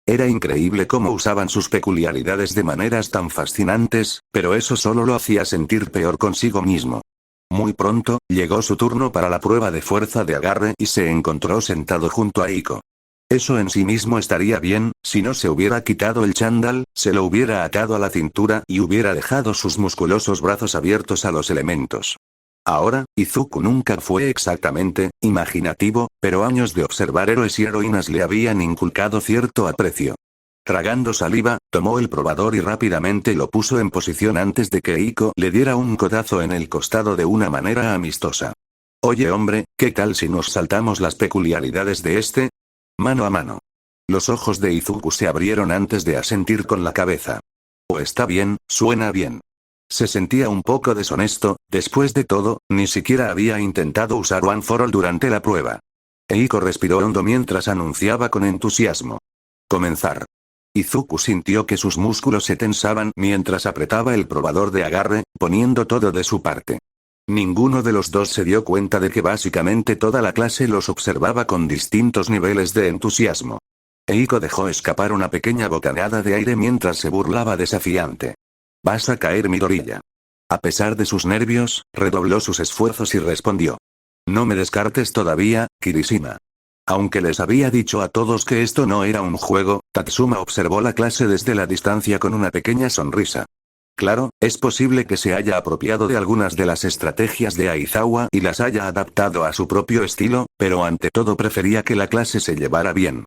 Era increíble cómo usaban sus peculiaridades de maneras tan fascinantes, pero eso solo lo hacía sentir peor consigo mismo. Muy pronto, llegó su turno para la prueba de fuerza de agarre y se encontró sentado junto a Eiko. Eso en sí mismo estaría bien, si no se hubiera quitado el chándal, se lo hubiera atado a la cintura y hubiera dejado sus musculosos brazos abiertos a los elementos. Ahora, Izuku nunca fue exactamente imaginativo, pero años de observar héroes y heroínas le habían inculcado cierto aprecio. Tragando saliva, tomó el probador y rápidamente lo puso en posición antes de que Eiko le diera un codazo en el costado de una manera amistosa. Oye hombre, ¿qué tal si nos saltamos las peculiaridades de este? Mano a mano. Los ojos de Izuku se abrieron antes de asentir con la cabeza. Oh, está bien, suena bien. Se sentía un poco deshonesto, después de todo, ni siquiera había intentado usar One for All durante la prueba. Eiko respiró hondo mientras anunciaba con entusiasmo. Comenzar. Izuku sintió que sus músculos se tensaban mientras apretaba el probador de agarre, poniendo todo de su parte. Ninguno de los dos se dio cuenta de que básicamente toda la clase los observaba con distintos niveles de entusiasmo. Eiko dejó escapar una pequeña bocanada de aire mientras se burlaba desafiante. «Vas a caer, Midoriya». A pesar de sus nervios, redobló sus esfuerzos y respondió. «No me descartes todavía, Kirishima». Aunque les había dicho a todos que esto no era un juego, Tatsuma observó la clase desde la distancia con una pequeña sonrisa. Claro, es posible que se haya apropiado de algunas de las estrategias de Aizawa y las haya adaptado a su propio estilo, pero ante todo prefería que la clase se llevara bien.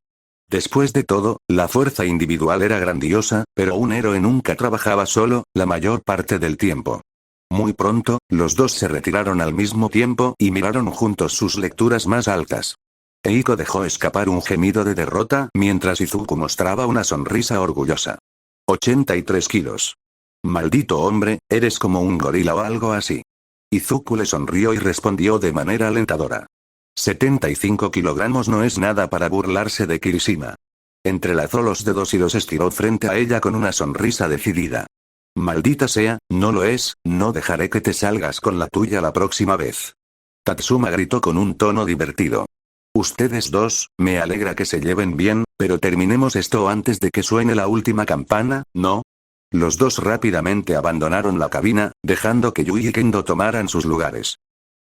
Después de todo, la fuerza individual era grandiosa, pero un héroe nunca trabajaba solo, la mayor parte del tiempo. Muy pronto, los dos se retiraron al mismo tiempo y miraron juntos sus lecturas más altas. Eiko dejó escapar un gemido de derrota mientras Izuku mostraba una sonrisa orgullosa. 83 kilos. Maldito hombre, eres como un gorila o algo así. Izuku le sonrió y respondió de manera alentadora. 75 kilogramos no es nada para burlarse de Kirishima. Entrelazó los dedos y los estiró frente a ella con una sonrisa decidida. Maldita sea, no lo es, no dejaré que te salgas con la tuya la próxima vez. Tatsuma gritó con un tono divertido. Ustedes dos, me alegra que se lleven bien, pero terminemos esto antes de que suene la última campana, ¿no? Los dos rápidamente abandonaron la cabina, dejando que Yui y Kendo tomaran sus lugares.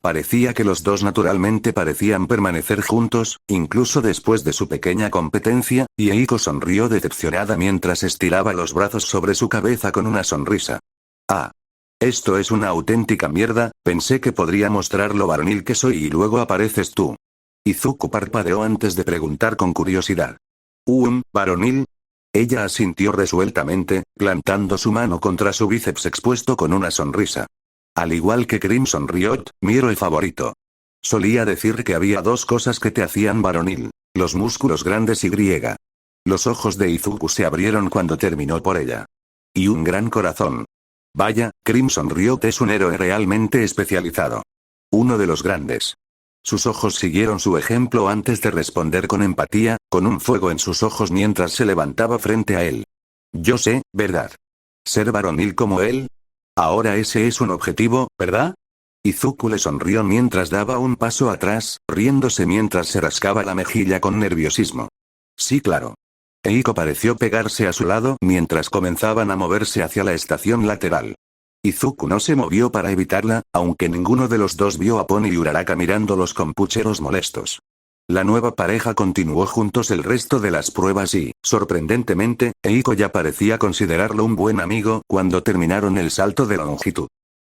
Parecía que los dos naturalmente parecían permanecer juntos, incluso después de su pequeña competencia, y Eiko sonrió decepcionada mientras estiraba los brazos sobre su cabeza con una sonrisa. Ah. Esto es una auténtica mierda, pensé que podría mostrar lo varonil que soy y luego apareces tú. Izuku parpadeó antes de preguntar con curiosidad. ¿Varonil? Ella asintió resueltamente, plantando su mano contra su bíceps expuesto con una sonrisa. Al igual que Crimson Riot, mi héroe favorito. Solía decir que había dos cosas que te hacían varonil: los músculos grandes y griega. Los ojos de Izuku se abrieron cuando terminó por ella. Y un gran corazón. Vaya, Crimson Riot es un héroe realmente especializado. Uno de los grandes. Sus ojos siguieron su ejemplo antes de responder con empatía, con un fuego en sus ojos mientras se levantaba frente a él. Yo sé, ¿verdad? ¿Ser varonil como él? Ahora ese es un objetivo, ¿verdad? Izuku le sonrió mientras daba un paso atrás, riéndose mientras se rascaba la mejilla con nerviosismo. Sí, claro. Eiko pareció pegarse a su lado mientras comenzaban a moverse hacia la estación lateral. Izuku no se movió para evitarla, aunque ninguno de los dos vio a Pony y Uraraka mirándolos con pucheros molestos. La nueva pareja continuó juntos el resto de las pruebas y, sorprendentemente, Eiko ya parecía considerarlo un buen amigo cuando terminaron el salto de longitud.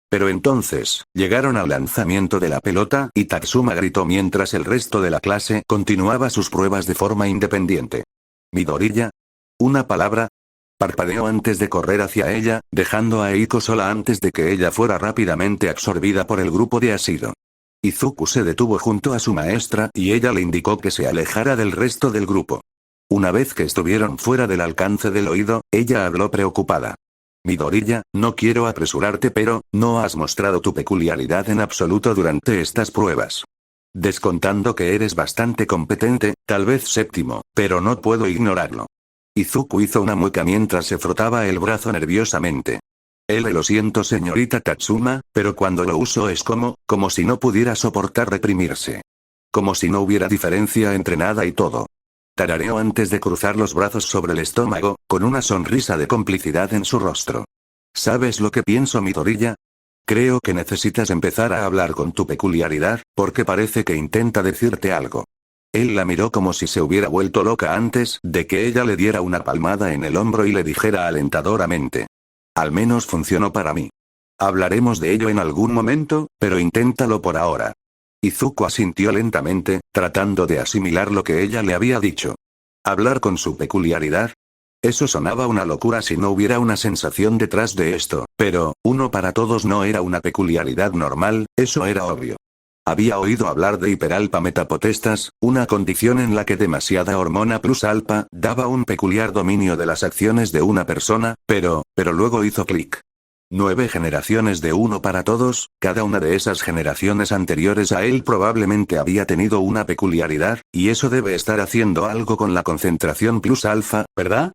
Pero entonces, llegaron al lanzamiento de la pelota y Tatsuma gritó mientras el resto de la clase continuaba sus pruebas de forma independiente. ¿Midoriya? ¿Una palabra? Parpadeó antes de correr hacia ella, dejando a Eiko sola antes de que ella fuera rápidamente absorbida por el grupo de Ashido. Izuku se detuvo junto a su maestra y ella le indicó que se alejara del resto del grupo. Una vez que estuvieron fuera del alcance del oído, ella habló preocupada. Midoriya, no quiero apresurarte pero, no has mostrado tu peculiaridad en absoluto durante estas pruebas. Descontando que eres bastante competente, tal vez séptimo, pero no puedo ignorarlo. Izuku hizo una mueca mientras se frotaba el brazo nerviosamente. Lo siento señorita Tatsuma, pero cuando lo uso es como si no pudiera soportar reprimirse. Como si no hubiera diferencia entre nada y todo. Tarareó antes de cruzar los brazos sobre el estómago, con una sonrisa de complicidad en su rostro. ¿Sabes lo que pienso, Midoriya? Creo que necesitas empezar a hablar con tu peculiaridad, porque parece que intenta decirte algo. Él la miró como si se hubiera vuelto loca antes de que ella le diera una palmada en el hombro y le dijera alentadoramente. Al menos funcionó para mí. Hablaremos de ello en algún momento, pero inténtalo por ahora. Izuku asintió lentamente, tratando de asimilar lo que ella le había dicho. ¿Hablar con su peculiaridad? Eso sonaba una locura si no hubiera una sensación detrás de esto, pero, uno para todos no era una peculiaridad normal, eso era obvio. Había oído hablar de hiperalpa metapotestas, una condición en la que demasiada hormona plus alfa daba un peculiar dominio de las acciones de una persona, pero luego hizo clic. 9 generaciones de uno para todos, cada una de esas generaciones anteriores a él probablemente había tenido una peculiaridad, y eso debe estar haciendo algo con la concentración plus alfa, ¿verdad?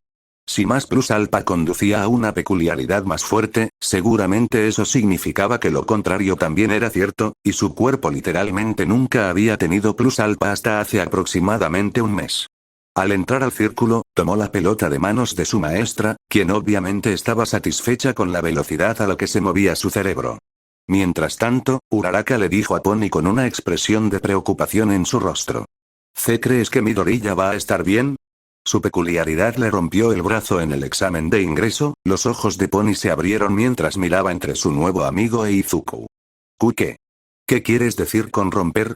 Si más plus alfa conducía a una peculiaridad más fuerte, seguramente eso significaba que lo contrario también era cierto, y su cuerpo literalmente nunca había tenido plus alfa hasta hace aproximadamente un mes. Al entrar al círculo, tomó la pelota de manos de su maestra, quien obviamente estaba satisfecha con la velocidad a la que se movía su cerebro. Mientras tanto, Uraraka le dijo a Pony con una expresión de preocupación en su rostro. ¿Crees que Midoriya va a estar bien? Su peculiaridad le rompió el brazo en el examen de ingreso. Los ojos de Pony se abrieron mientras miraba entre su nuevo amigo e Izuku. ¿Qué? ¿Qué quieres decir con romper?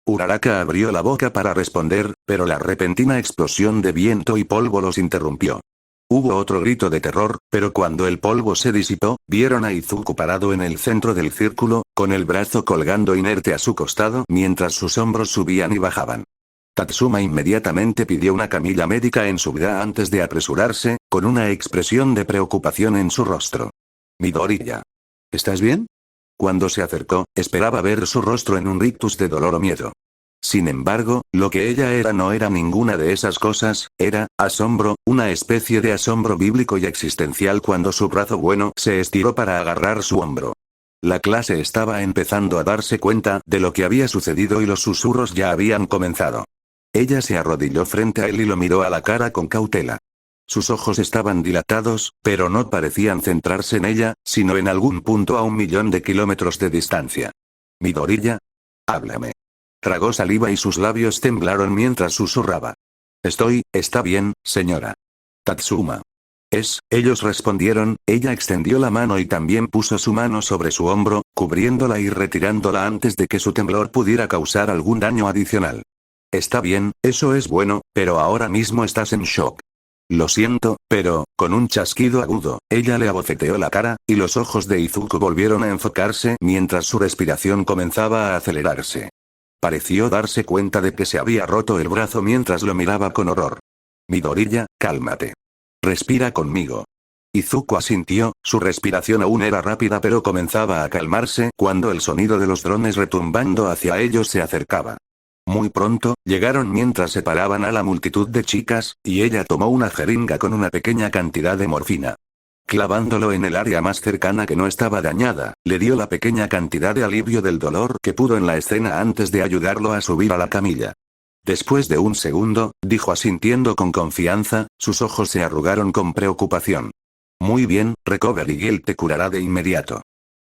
Uraraka abrió la boca para responder, pero la repentina explosión de viento y polvo los interrumpió. Hubo otro grito de terror, pero cuando el polvo se disipó, vieron a Izuku parado en el centro del círculo, con el brazo colgando inerte a su costado mientras sus hombros subían y bajaban. Tatsuma inmediatamente pidió una camilla médica en su vida antes de apresurarse, con una expresión de preocupación en su rostro. Midoriya. ¿Estás bien? Cuando se acercó, esperaba ver su rostro en un rictus de dolor o miedo. Sin embargo, lo que ella era no era ninguna de esas cosas, era asombro, una especie de asombro bíblico y existencial cuando su brazo bueno se estiró para agarrar su hombro. La clase estaba empezando a darse cuenta de lo que había sucedido y los susurros ya habían comenzado. Ella se arrodilló frente a él y lo miró a la cara con cautela. Sus ojos estaban dilatados, pero no parecían centrarse en ella, sino en algún punto a 1.000.000 de kilómetros de distancia. Midoriya. Háblame. Tragó saliva y sus labios temblaron mientras susurraba. Está bien, señora. Tatsuma. Ellos respondieron, ella extendió la mano y también puso su mano sobre su hombro, cubriéndola y retirándola antes de que su temblor pudiera causar algún daño adicional. Está bien, eso es bueno, pero ahora mismo estás en shock. Lo siento, pero, con un chasquido agudo, ella le abofeteó la cara, y los ojos de Izuku volvieron a enfocarse mientras su respiración comenzaba a acelerarse. Pareció darse cuenta de que se había roto el brazo mientras lo miraba con horror. Midoriya, cálmate. Respira conmigo. Izuku asintió, su respiración aún era rápida pero comenzaba a calmarse cuando el sonido de los drones retumbando hacia ellos se acercaba. Muy pronto, llegaron mientras separaban a la multitud de chicas, y ella tomó una jeringa con una pequeña cantidad de morfina. Clavándolo en el área más cercana que no estaba dañada, le dio la pequeña cantidad de alivio del dolor que pudo en la escena antes de ayudarlo a subir a la camilla. Después de un segundo, dijo asintiendo con confianza, sus ojos se arrugaron con preocupación. Muy bien, Recovery Girl te curará de inmediato.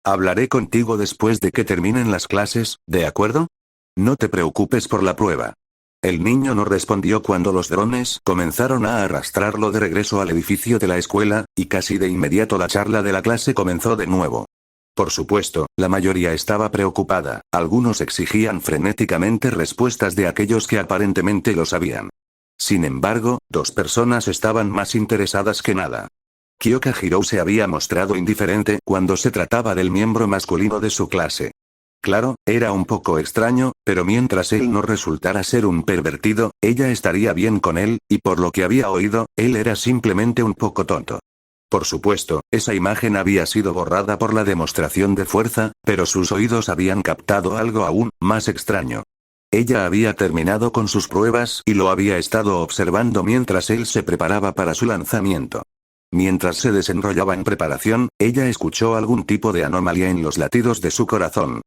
Hablaré contigo después de que terminen las clases, ¿de acuerdo? No te preocupes por la prueba. El niño no respondió cuando los drones comenzaron a arrastrarlo de regreso al edificio de la escuela, y casi de inmediato la charla de la clase comenzó de nuevo. Por supuesto, la mayoría estaba preocupada, algunos exigían frenéticamente respuestas de aquellos que aparentemente lo sabían. Sin embargo, 2 personas estaban más interesadas que nada. Kyoka Hirou se había mostrado indiferente cuando se trataba del miembro masculino de su clase. Claro, era un poco extraño, pero mientras él no resultara ser un pervertido, ella estaría bien con él, y por lo que había oído, él era simplemente un poco tonto. Por supuesto, esa imagen había sido borrada por la demostración de fuerza, pero sus oídos habían captado algo aún más extraño. Ella había terminado con sus pruebas y lo había estado observando mientras él se preparaba para su lanzamiento. Mientras se desenrollaba en preparación, ella escuchó algún tipo de anomalía en los latidos de su corazón.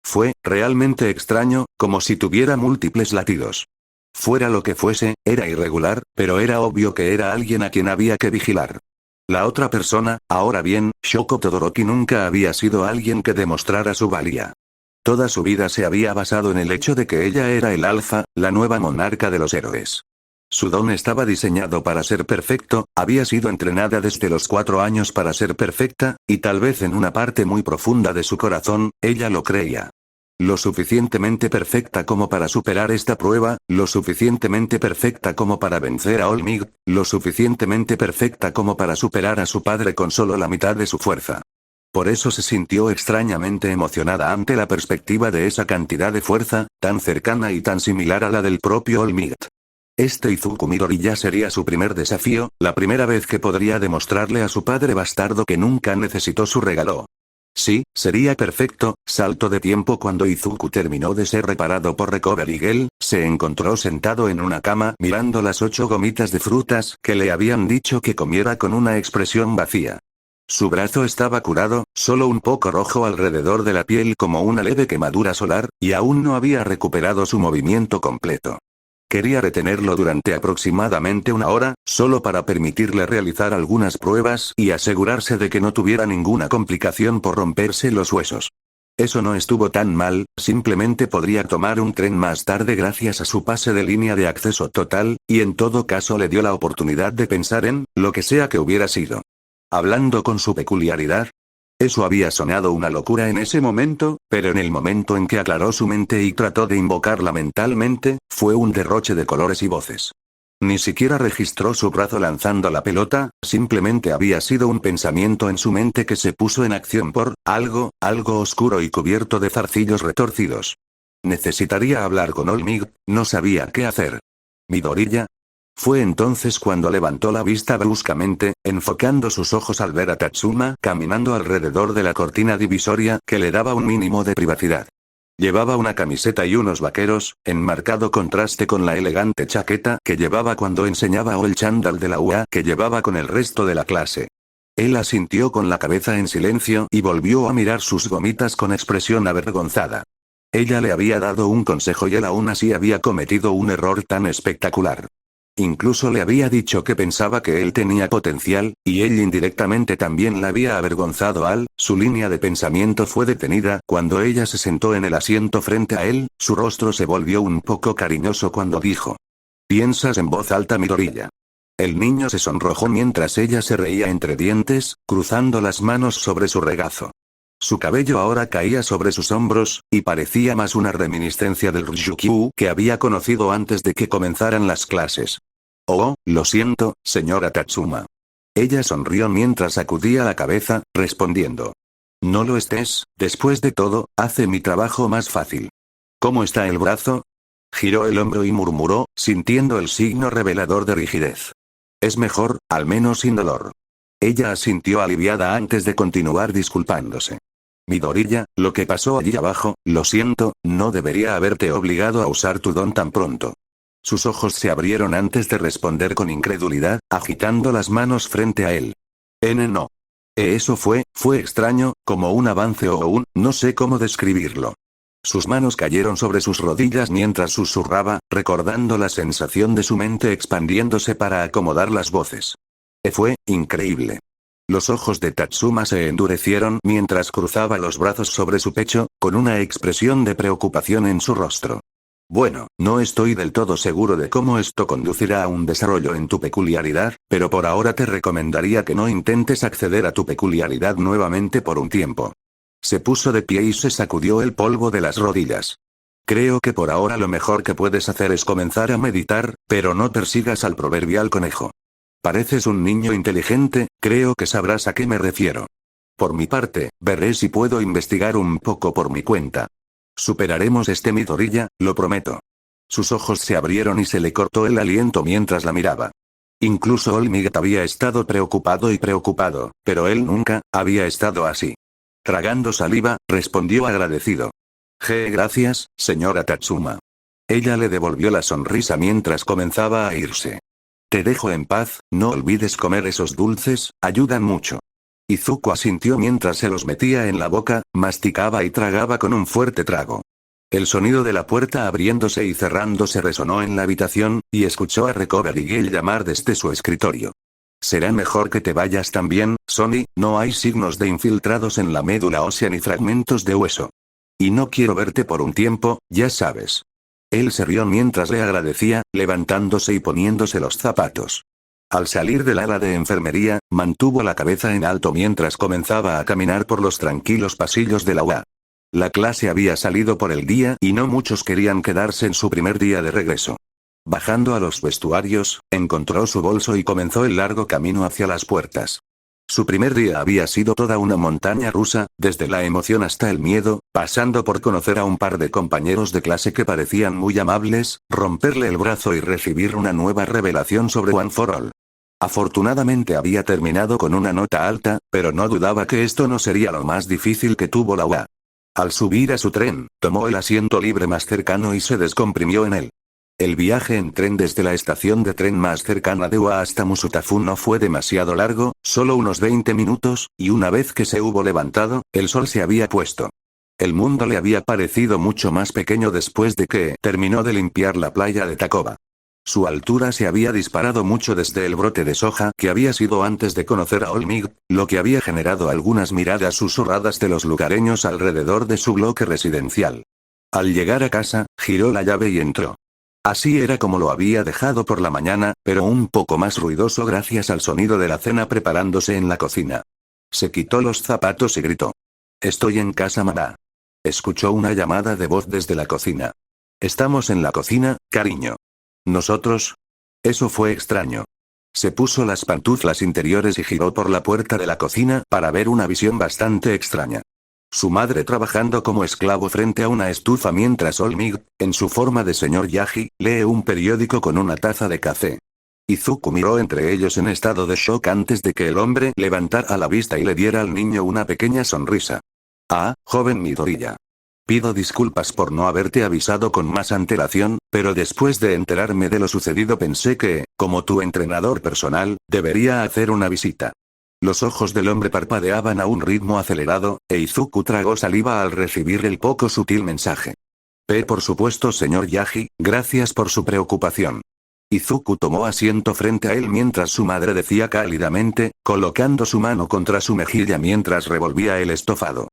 Fue realmente extraño, como si tuviera múltiples latidos. Fuera lo que fuese, era irregular, pero era obvio que era alguien a quien había que vigilar. La otra persona, ahora bien, Shoko Todoroki nunca había sido alguien que demostrara su valía. Toda su vida se había basado en el hecho de que ella era el alfa, la nueva monarca de los héroes. Su don estaba diseñado para ser perfecto, había sido entrenada desde los 4 años para ser perfecta, y tal vez en una parte muy profunda de su corazón, ella lo creía. Lo suficientemente perfecta como para superar esta prueba, lo suficientemente perfecta como para vencer a All Might, lo suficientemente perfecta como para superar a su padre con solo la mitad de su fuerza. Por eso se sintió extrañamente emocionada ante la perspectiva de esa cantidad de fuerza, tan cercana y tan similar a la del propio All Might. Este Izuku Midoriya sería su primer desafío, la primera vez que podría demostrarle a su padre bastardo que nunca necesitó su regalo. Sí, sería perfecto. Salto de tiempo. Cuando Izuku terminó de ser reparado por Recovery Girl, se encontró sentado en una cama mirando las 8 gomitas de frutas que le habían dicho que comiera con una expresión vacía. Su brazo estaba curado, solo un poco rojo alrededor de la piel como una leve quemadura solar, y aún no había recuperado su movimiento completo. Quería retenerlo durante aproximadamente una hora, solo para permitirle realizar algunas pruebas y asegurarse de que no tuviera ninguna complicación por romperse los huesos. Eso no estuvo tan mal, simplemente podría tomar un tren más tarde gracias a su pase de línea de acceso total, y en todo caso le dio la oportunidad de pensar en, lo que sea que hubiera sido. Hablando con su peculiaridad. Eso había sonado una locura en ese momento, pero en el momento en que aclaró su mente y trató de invocarla mentalmente, fue un derroche de colores y voces. Ni siquiera registró su brazo lanzando la pelota, simplemente había sido un pensamiento en su mente que se puso en acción por algo oscuro y cubierto de zarcillos retorcidos. Necesitaría hablar con All Might, no sabía qué hacer. ¿Midoriya? Fue entonces cuando levantó la vista bruscamente, enfocando sus ojos al ver a Tatsuma caminando alrededor de la cortina divisoria que le daba un mínimo de privacidad. Llevaba una camiseta y unos vaqueros, en marcado contraste con la elegante chaqueta que llevaba cuando enseñaba o el chándal de la UA que llevaba con el resto de la clase. Él asintió con la cabeza en silencio y volvió a mirar sus gomitas con expresión avergonzada. Ella le había dado un consejo y él aún así había cometido un error tan espectacular. Incluso le había dicho que pensaba que él tenía potencial, y él indirectamente también la había avergonzado su línea de pensamiento fue detenida cuando ella se sentó en el asiento frente a él, su rostro se volvió un poco cariñoso cuando dijo. ¿Piensas en voz alta, Midoriya? El niño se sonrojó mientras ella se reía entre dientes, cruzando las manos sobre su regazo. Su cabello ahora caía sobre sus hombros, y parecía más una reminiscencia del Ryukyu que había conocido antes de que comenzaran las clases. Oh, lo siento, señora Tatsuma. Ella sonrió mientras sacudía la cabeza, respondiendo. No lo estés, después de todo, hace mi trabajo más fácil. ¿Cómo está el brazo? Giró el hombro y murmuró, sintiendo el signo revelador de rigidez. Es mejor, al menos sin dolor. Ella asintió aliviada antes de continuar disculpándose. Midoriya, lo que pasó allí abajo, lo siento, no debería haberte obligado a usar tu don tan pronto. Sus ojos se abrieron antes de responder con incredulidad, agitando las manos frente a él. No. Eso fue extraño, como un avance o no sé cómo describirlo. Sus manos cayeron sobre sus rodillas mientras susurraba, recordando la sensación de su mente expandiéndose para acomodar las voces. Fue increíble. Los ojos de Tatsuma se endurecieron mientras cruzaba los brazos sobre su pecho, con una expresión de preocupación en su rostro. Bueno, no estoy del todo seguro de cómo esto conducirá a un desarrollo en tu peculiaridad, pero por ahora te recomendaría que no intentes acceder a tu peculiaridad nuevamente por un tiempo. Se puso de pie y se sacudió el polvo de las rodillas. Creo que por ahora lo mejor que puedes hacer es comenzar a meditar, pero no persigas al proverbial conejo. Pareces un niño inteligente, creo que sabrás a qué me refiero. Por mi parte, veré si puedo investigar un poco por mi cuenta. Superaremos este Midoriya, lo prometo. Sus ojos se abrieron y se le cortó el aliento mientras la miraba. Incluso All Might había estado preocupado, pero él nunca había estado así. Tragando saliva, respondió agradecido. Gracias, señora Tatsuma. Ella le devolvió la sonrisa mientras comenzaba a irse. Te dejo en paz, no olvides comer esos dulces, ayudan mucho. Izuku asintió mientras se los metía en la boca, masticaba y tragaba con un fuerte trago. El sonido de la puerta abriéndose y cerrándose resonó en la habitación, y escuchó a Recovery Girl llamar desde su escritorio. Será mejor que te vayas también, Sonny, no hay signos de infiltrados en la médula ósea ni fragmentos de hueso. Y no quiero verte por un tiempo, ya sabes. Él se rió mientras le agradecía, levantándose y poniéndose los zapatos. Al salir del ala de enfermería, mantuvo la cabeza en alto mientras comenzaba a caminar por los tranquilos pasillos de la UA. La clase había salido por el día y no muchos querían quedarse en su primer día de regreso. Bajando a los vestuarios, encontró su bolso y comenzó el largo camino hacia las puertas. Su primer día había sido toda una montaña rusa, desde la emoción hasta el miedo, pasando por conocer a un par de compañeros de clase que parecían muy amables, romperle el brazo y recibir una nueva revelación sobre One for All. Afortunadamente había terminado con una nota alta, pero no dudaba que esto no sería lo más difícil que tuvo la UA. Al subir a su tren, tomó el asiento libre más cercano y se descomprimió en él. El viaje en tren desde la estación de tren más cercana de UA hasta Musutafun no fue demasiado largo, solo unos 20 minutos, y una vez que se hubo levantado, el sol se había puesto. El mundo le había parecido mucho más pequeño después de que terminó de limpiar la playa de Takoba. Su altura se había disparado mucho desde el brote de soja que había sido antes de conocer a Olmig, lo que había generado algunas miradas susurradas de los lugareños alrededor de su bloque residencial. Al llegar a casa, giró la llave y entró. Así era como lo había dejado por la mañana, pero un poco más ruidoso gracias al sonido de la cena preparándose en la cocina. Se quitó los zapatos y gritó. «Estoy en casa, mamá». Escuchó una llamada de voz desde la cocina. «Estamos en la cocina, cariño». «¿Nosotros?» Eso fue extraño. Se puso las pantuflas interiores y giró por la puerta de la cocina para ver una visión bastante extraña. Su madre trabajando como esclavo frente a una estufa mientras Olmig, en su forma de señor Yagi, lee un periódico con una taza de café. Izuku miró entre ellos en estado de shock antes de que el hombre levantara la vista y le diera al niño una pequeña sonrisa. «Ah, joven Midoriya. Pido disculpas por no haberte avisado con más antelación, pero después de enterarme de lo sucedido pensé que, como tu entrenador personal, debería hacer una visita». Los ojos del hombre parpadeaban a un ritmo acelerado, e Izuku tragó saliva al recibir el poco sutil mensaje. Por supuesto, señor Yagi, gracias por su preocupación. Izuku tomó asiento frente a él mientras su madre decía cálidamente, colocando su mano contra su mejilla mientras revolvía el estofado.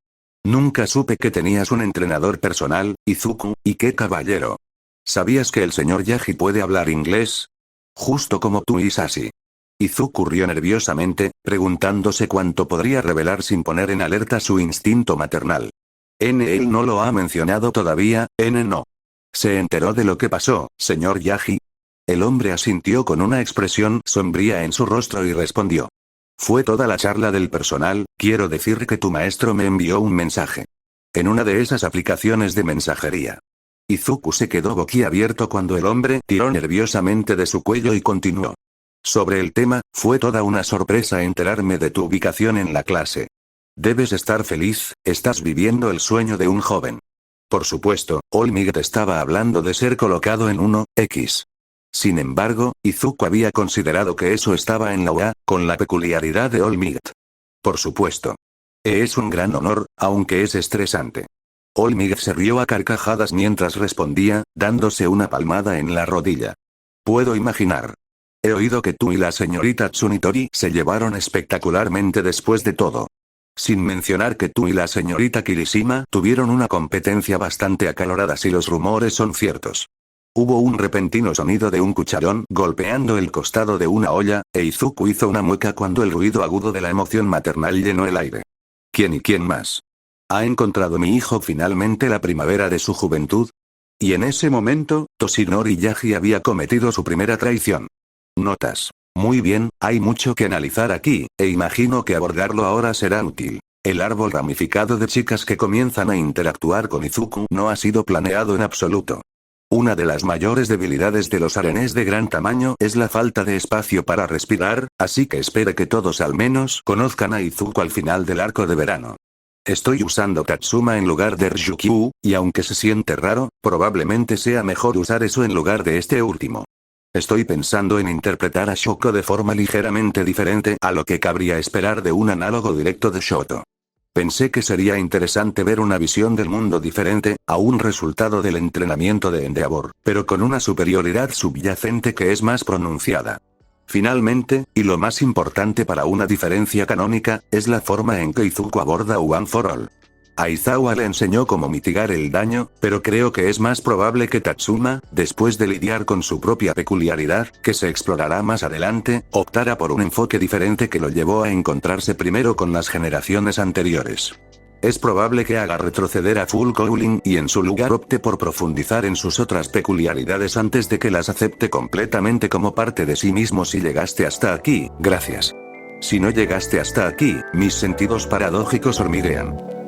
Nunca supe que tenías un entrenador personal, Izuku, y qué caballero. ¿Sabías que el señor Yagi puede hablar inglés? Justo como tú, Isashi. Izuku rió nerviosamente, preguntándose cuánto podría revelar sin poner en alerta su instinto maternal. Él no lo ha mencionado todavía, no. ¿Se enteró de lo que pasó, señor Yagi? El hombre asintió con una expresión sombría en su rostro y respondió. Fue toda la charla del personal, quiero decir que tu maestro me envió un mensaje. En una de esas aplicaciones de mensajería. Izuku se quedó boquiabierto cuando el hombre tiró nerviosamente de su cuello y continuó. Sobre el tema, fue toda una sorpresa enterarme de tu ubicación en la clase. Debes estar feliz, estás viviendo el sueño de un joven. Por supuesto, Olmig estaba hablando de ser colocado en 1X. Sin embargo, Izuku había considerado que eso estaba en la UA, con la peculiaridad de Olmig. Por supuesto. Es un gran honor, aunque es estresante. Olmig se rió a carcajadas mientras respondía, dándose una palmada en la rodilla. Puedo imaginar. He oído que tú y la señorita Tsunitori se llevaron espectacularmente después de todo. Sin mencionar que tú y la señorita Kirishima tuvieron una competencia bastante acalorada si los rumores son ciertos. Hubo un repentino sonido de un cucharón golpeando el costado de una olla, e Izuku hizo una mueca cuando el ruido agudo de la emoción maternal llenó el aire. ¿Quién y quién más? ¿Ha encontrado mi hijo finalmente la primavera de su juventud? Y en ese momento, Toshinori Yagi había cometido su primera traición. Notas. Muy bien, hay mucho que analizar aquí, e imagino que abordarlo ahora será útil. El árbol ramificado de chicas que comienzan a interactuar con Izuku no ha sido planeado en absoluto. Una de las mayores debilidades de los arenés de gran tamaño es la falta de espacio para respirar, así que espere que todos al menos conozcan a Izuku al final del arco de verano. Estoy usando Katsuma en lugar de Ryukyu, y aunque se siente raro, probablemente sea mejor usar eso en lugar de este último. Estoy pensando en interpretar a Shoko de forma ligeramente diferente a lo que cabría esperar de un análogo directo de Shoto. Pensé que sería interesante ver una visión del mundo diferente, a un resultado del entrenamiento de Endeavor, pero con una superioridad subyacente que es más pronunciada. Finalmente, y lo más importante para una diferencia canónica, es la forma en que Izuku aborda One for All. Aizawa le enseñó cómo mitigar el daño, pero creo que es más probable que Tatsuma, después de lidiar con su propia peculiaridad, que se explorará más adelante, optara por un enfoque diferente que lo llevó a encontrarse primero con las generaciones anteriores. Es probable que haga retroceder a Full Cowling y en su lugar opte por profundizar en sus otras peculiaridades antes de que las acepte completamente como parte de sí mismo. Si llegaste hasta aquí, gracias. Si no llegaste hasta aquí, mis sentidos paradójicos hormiguean.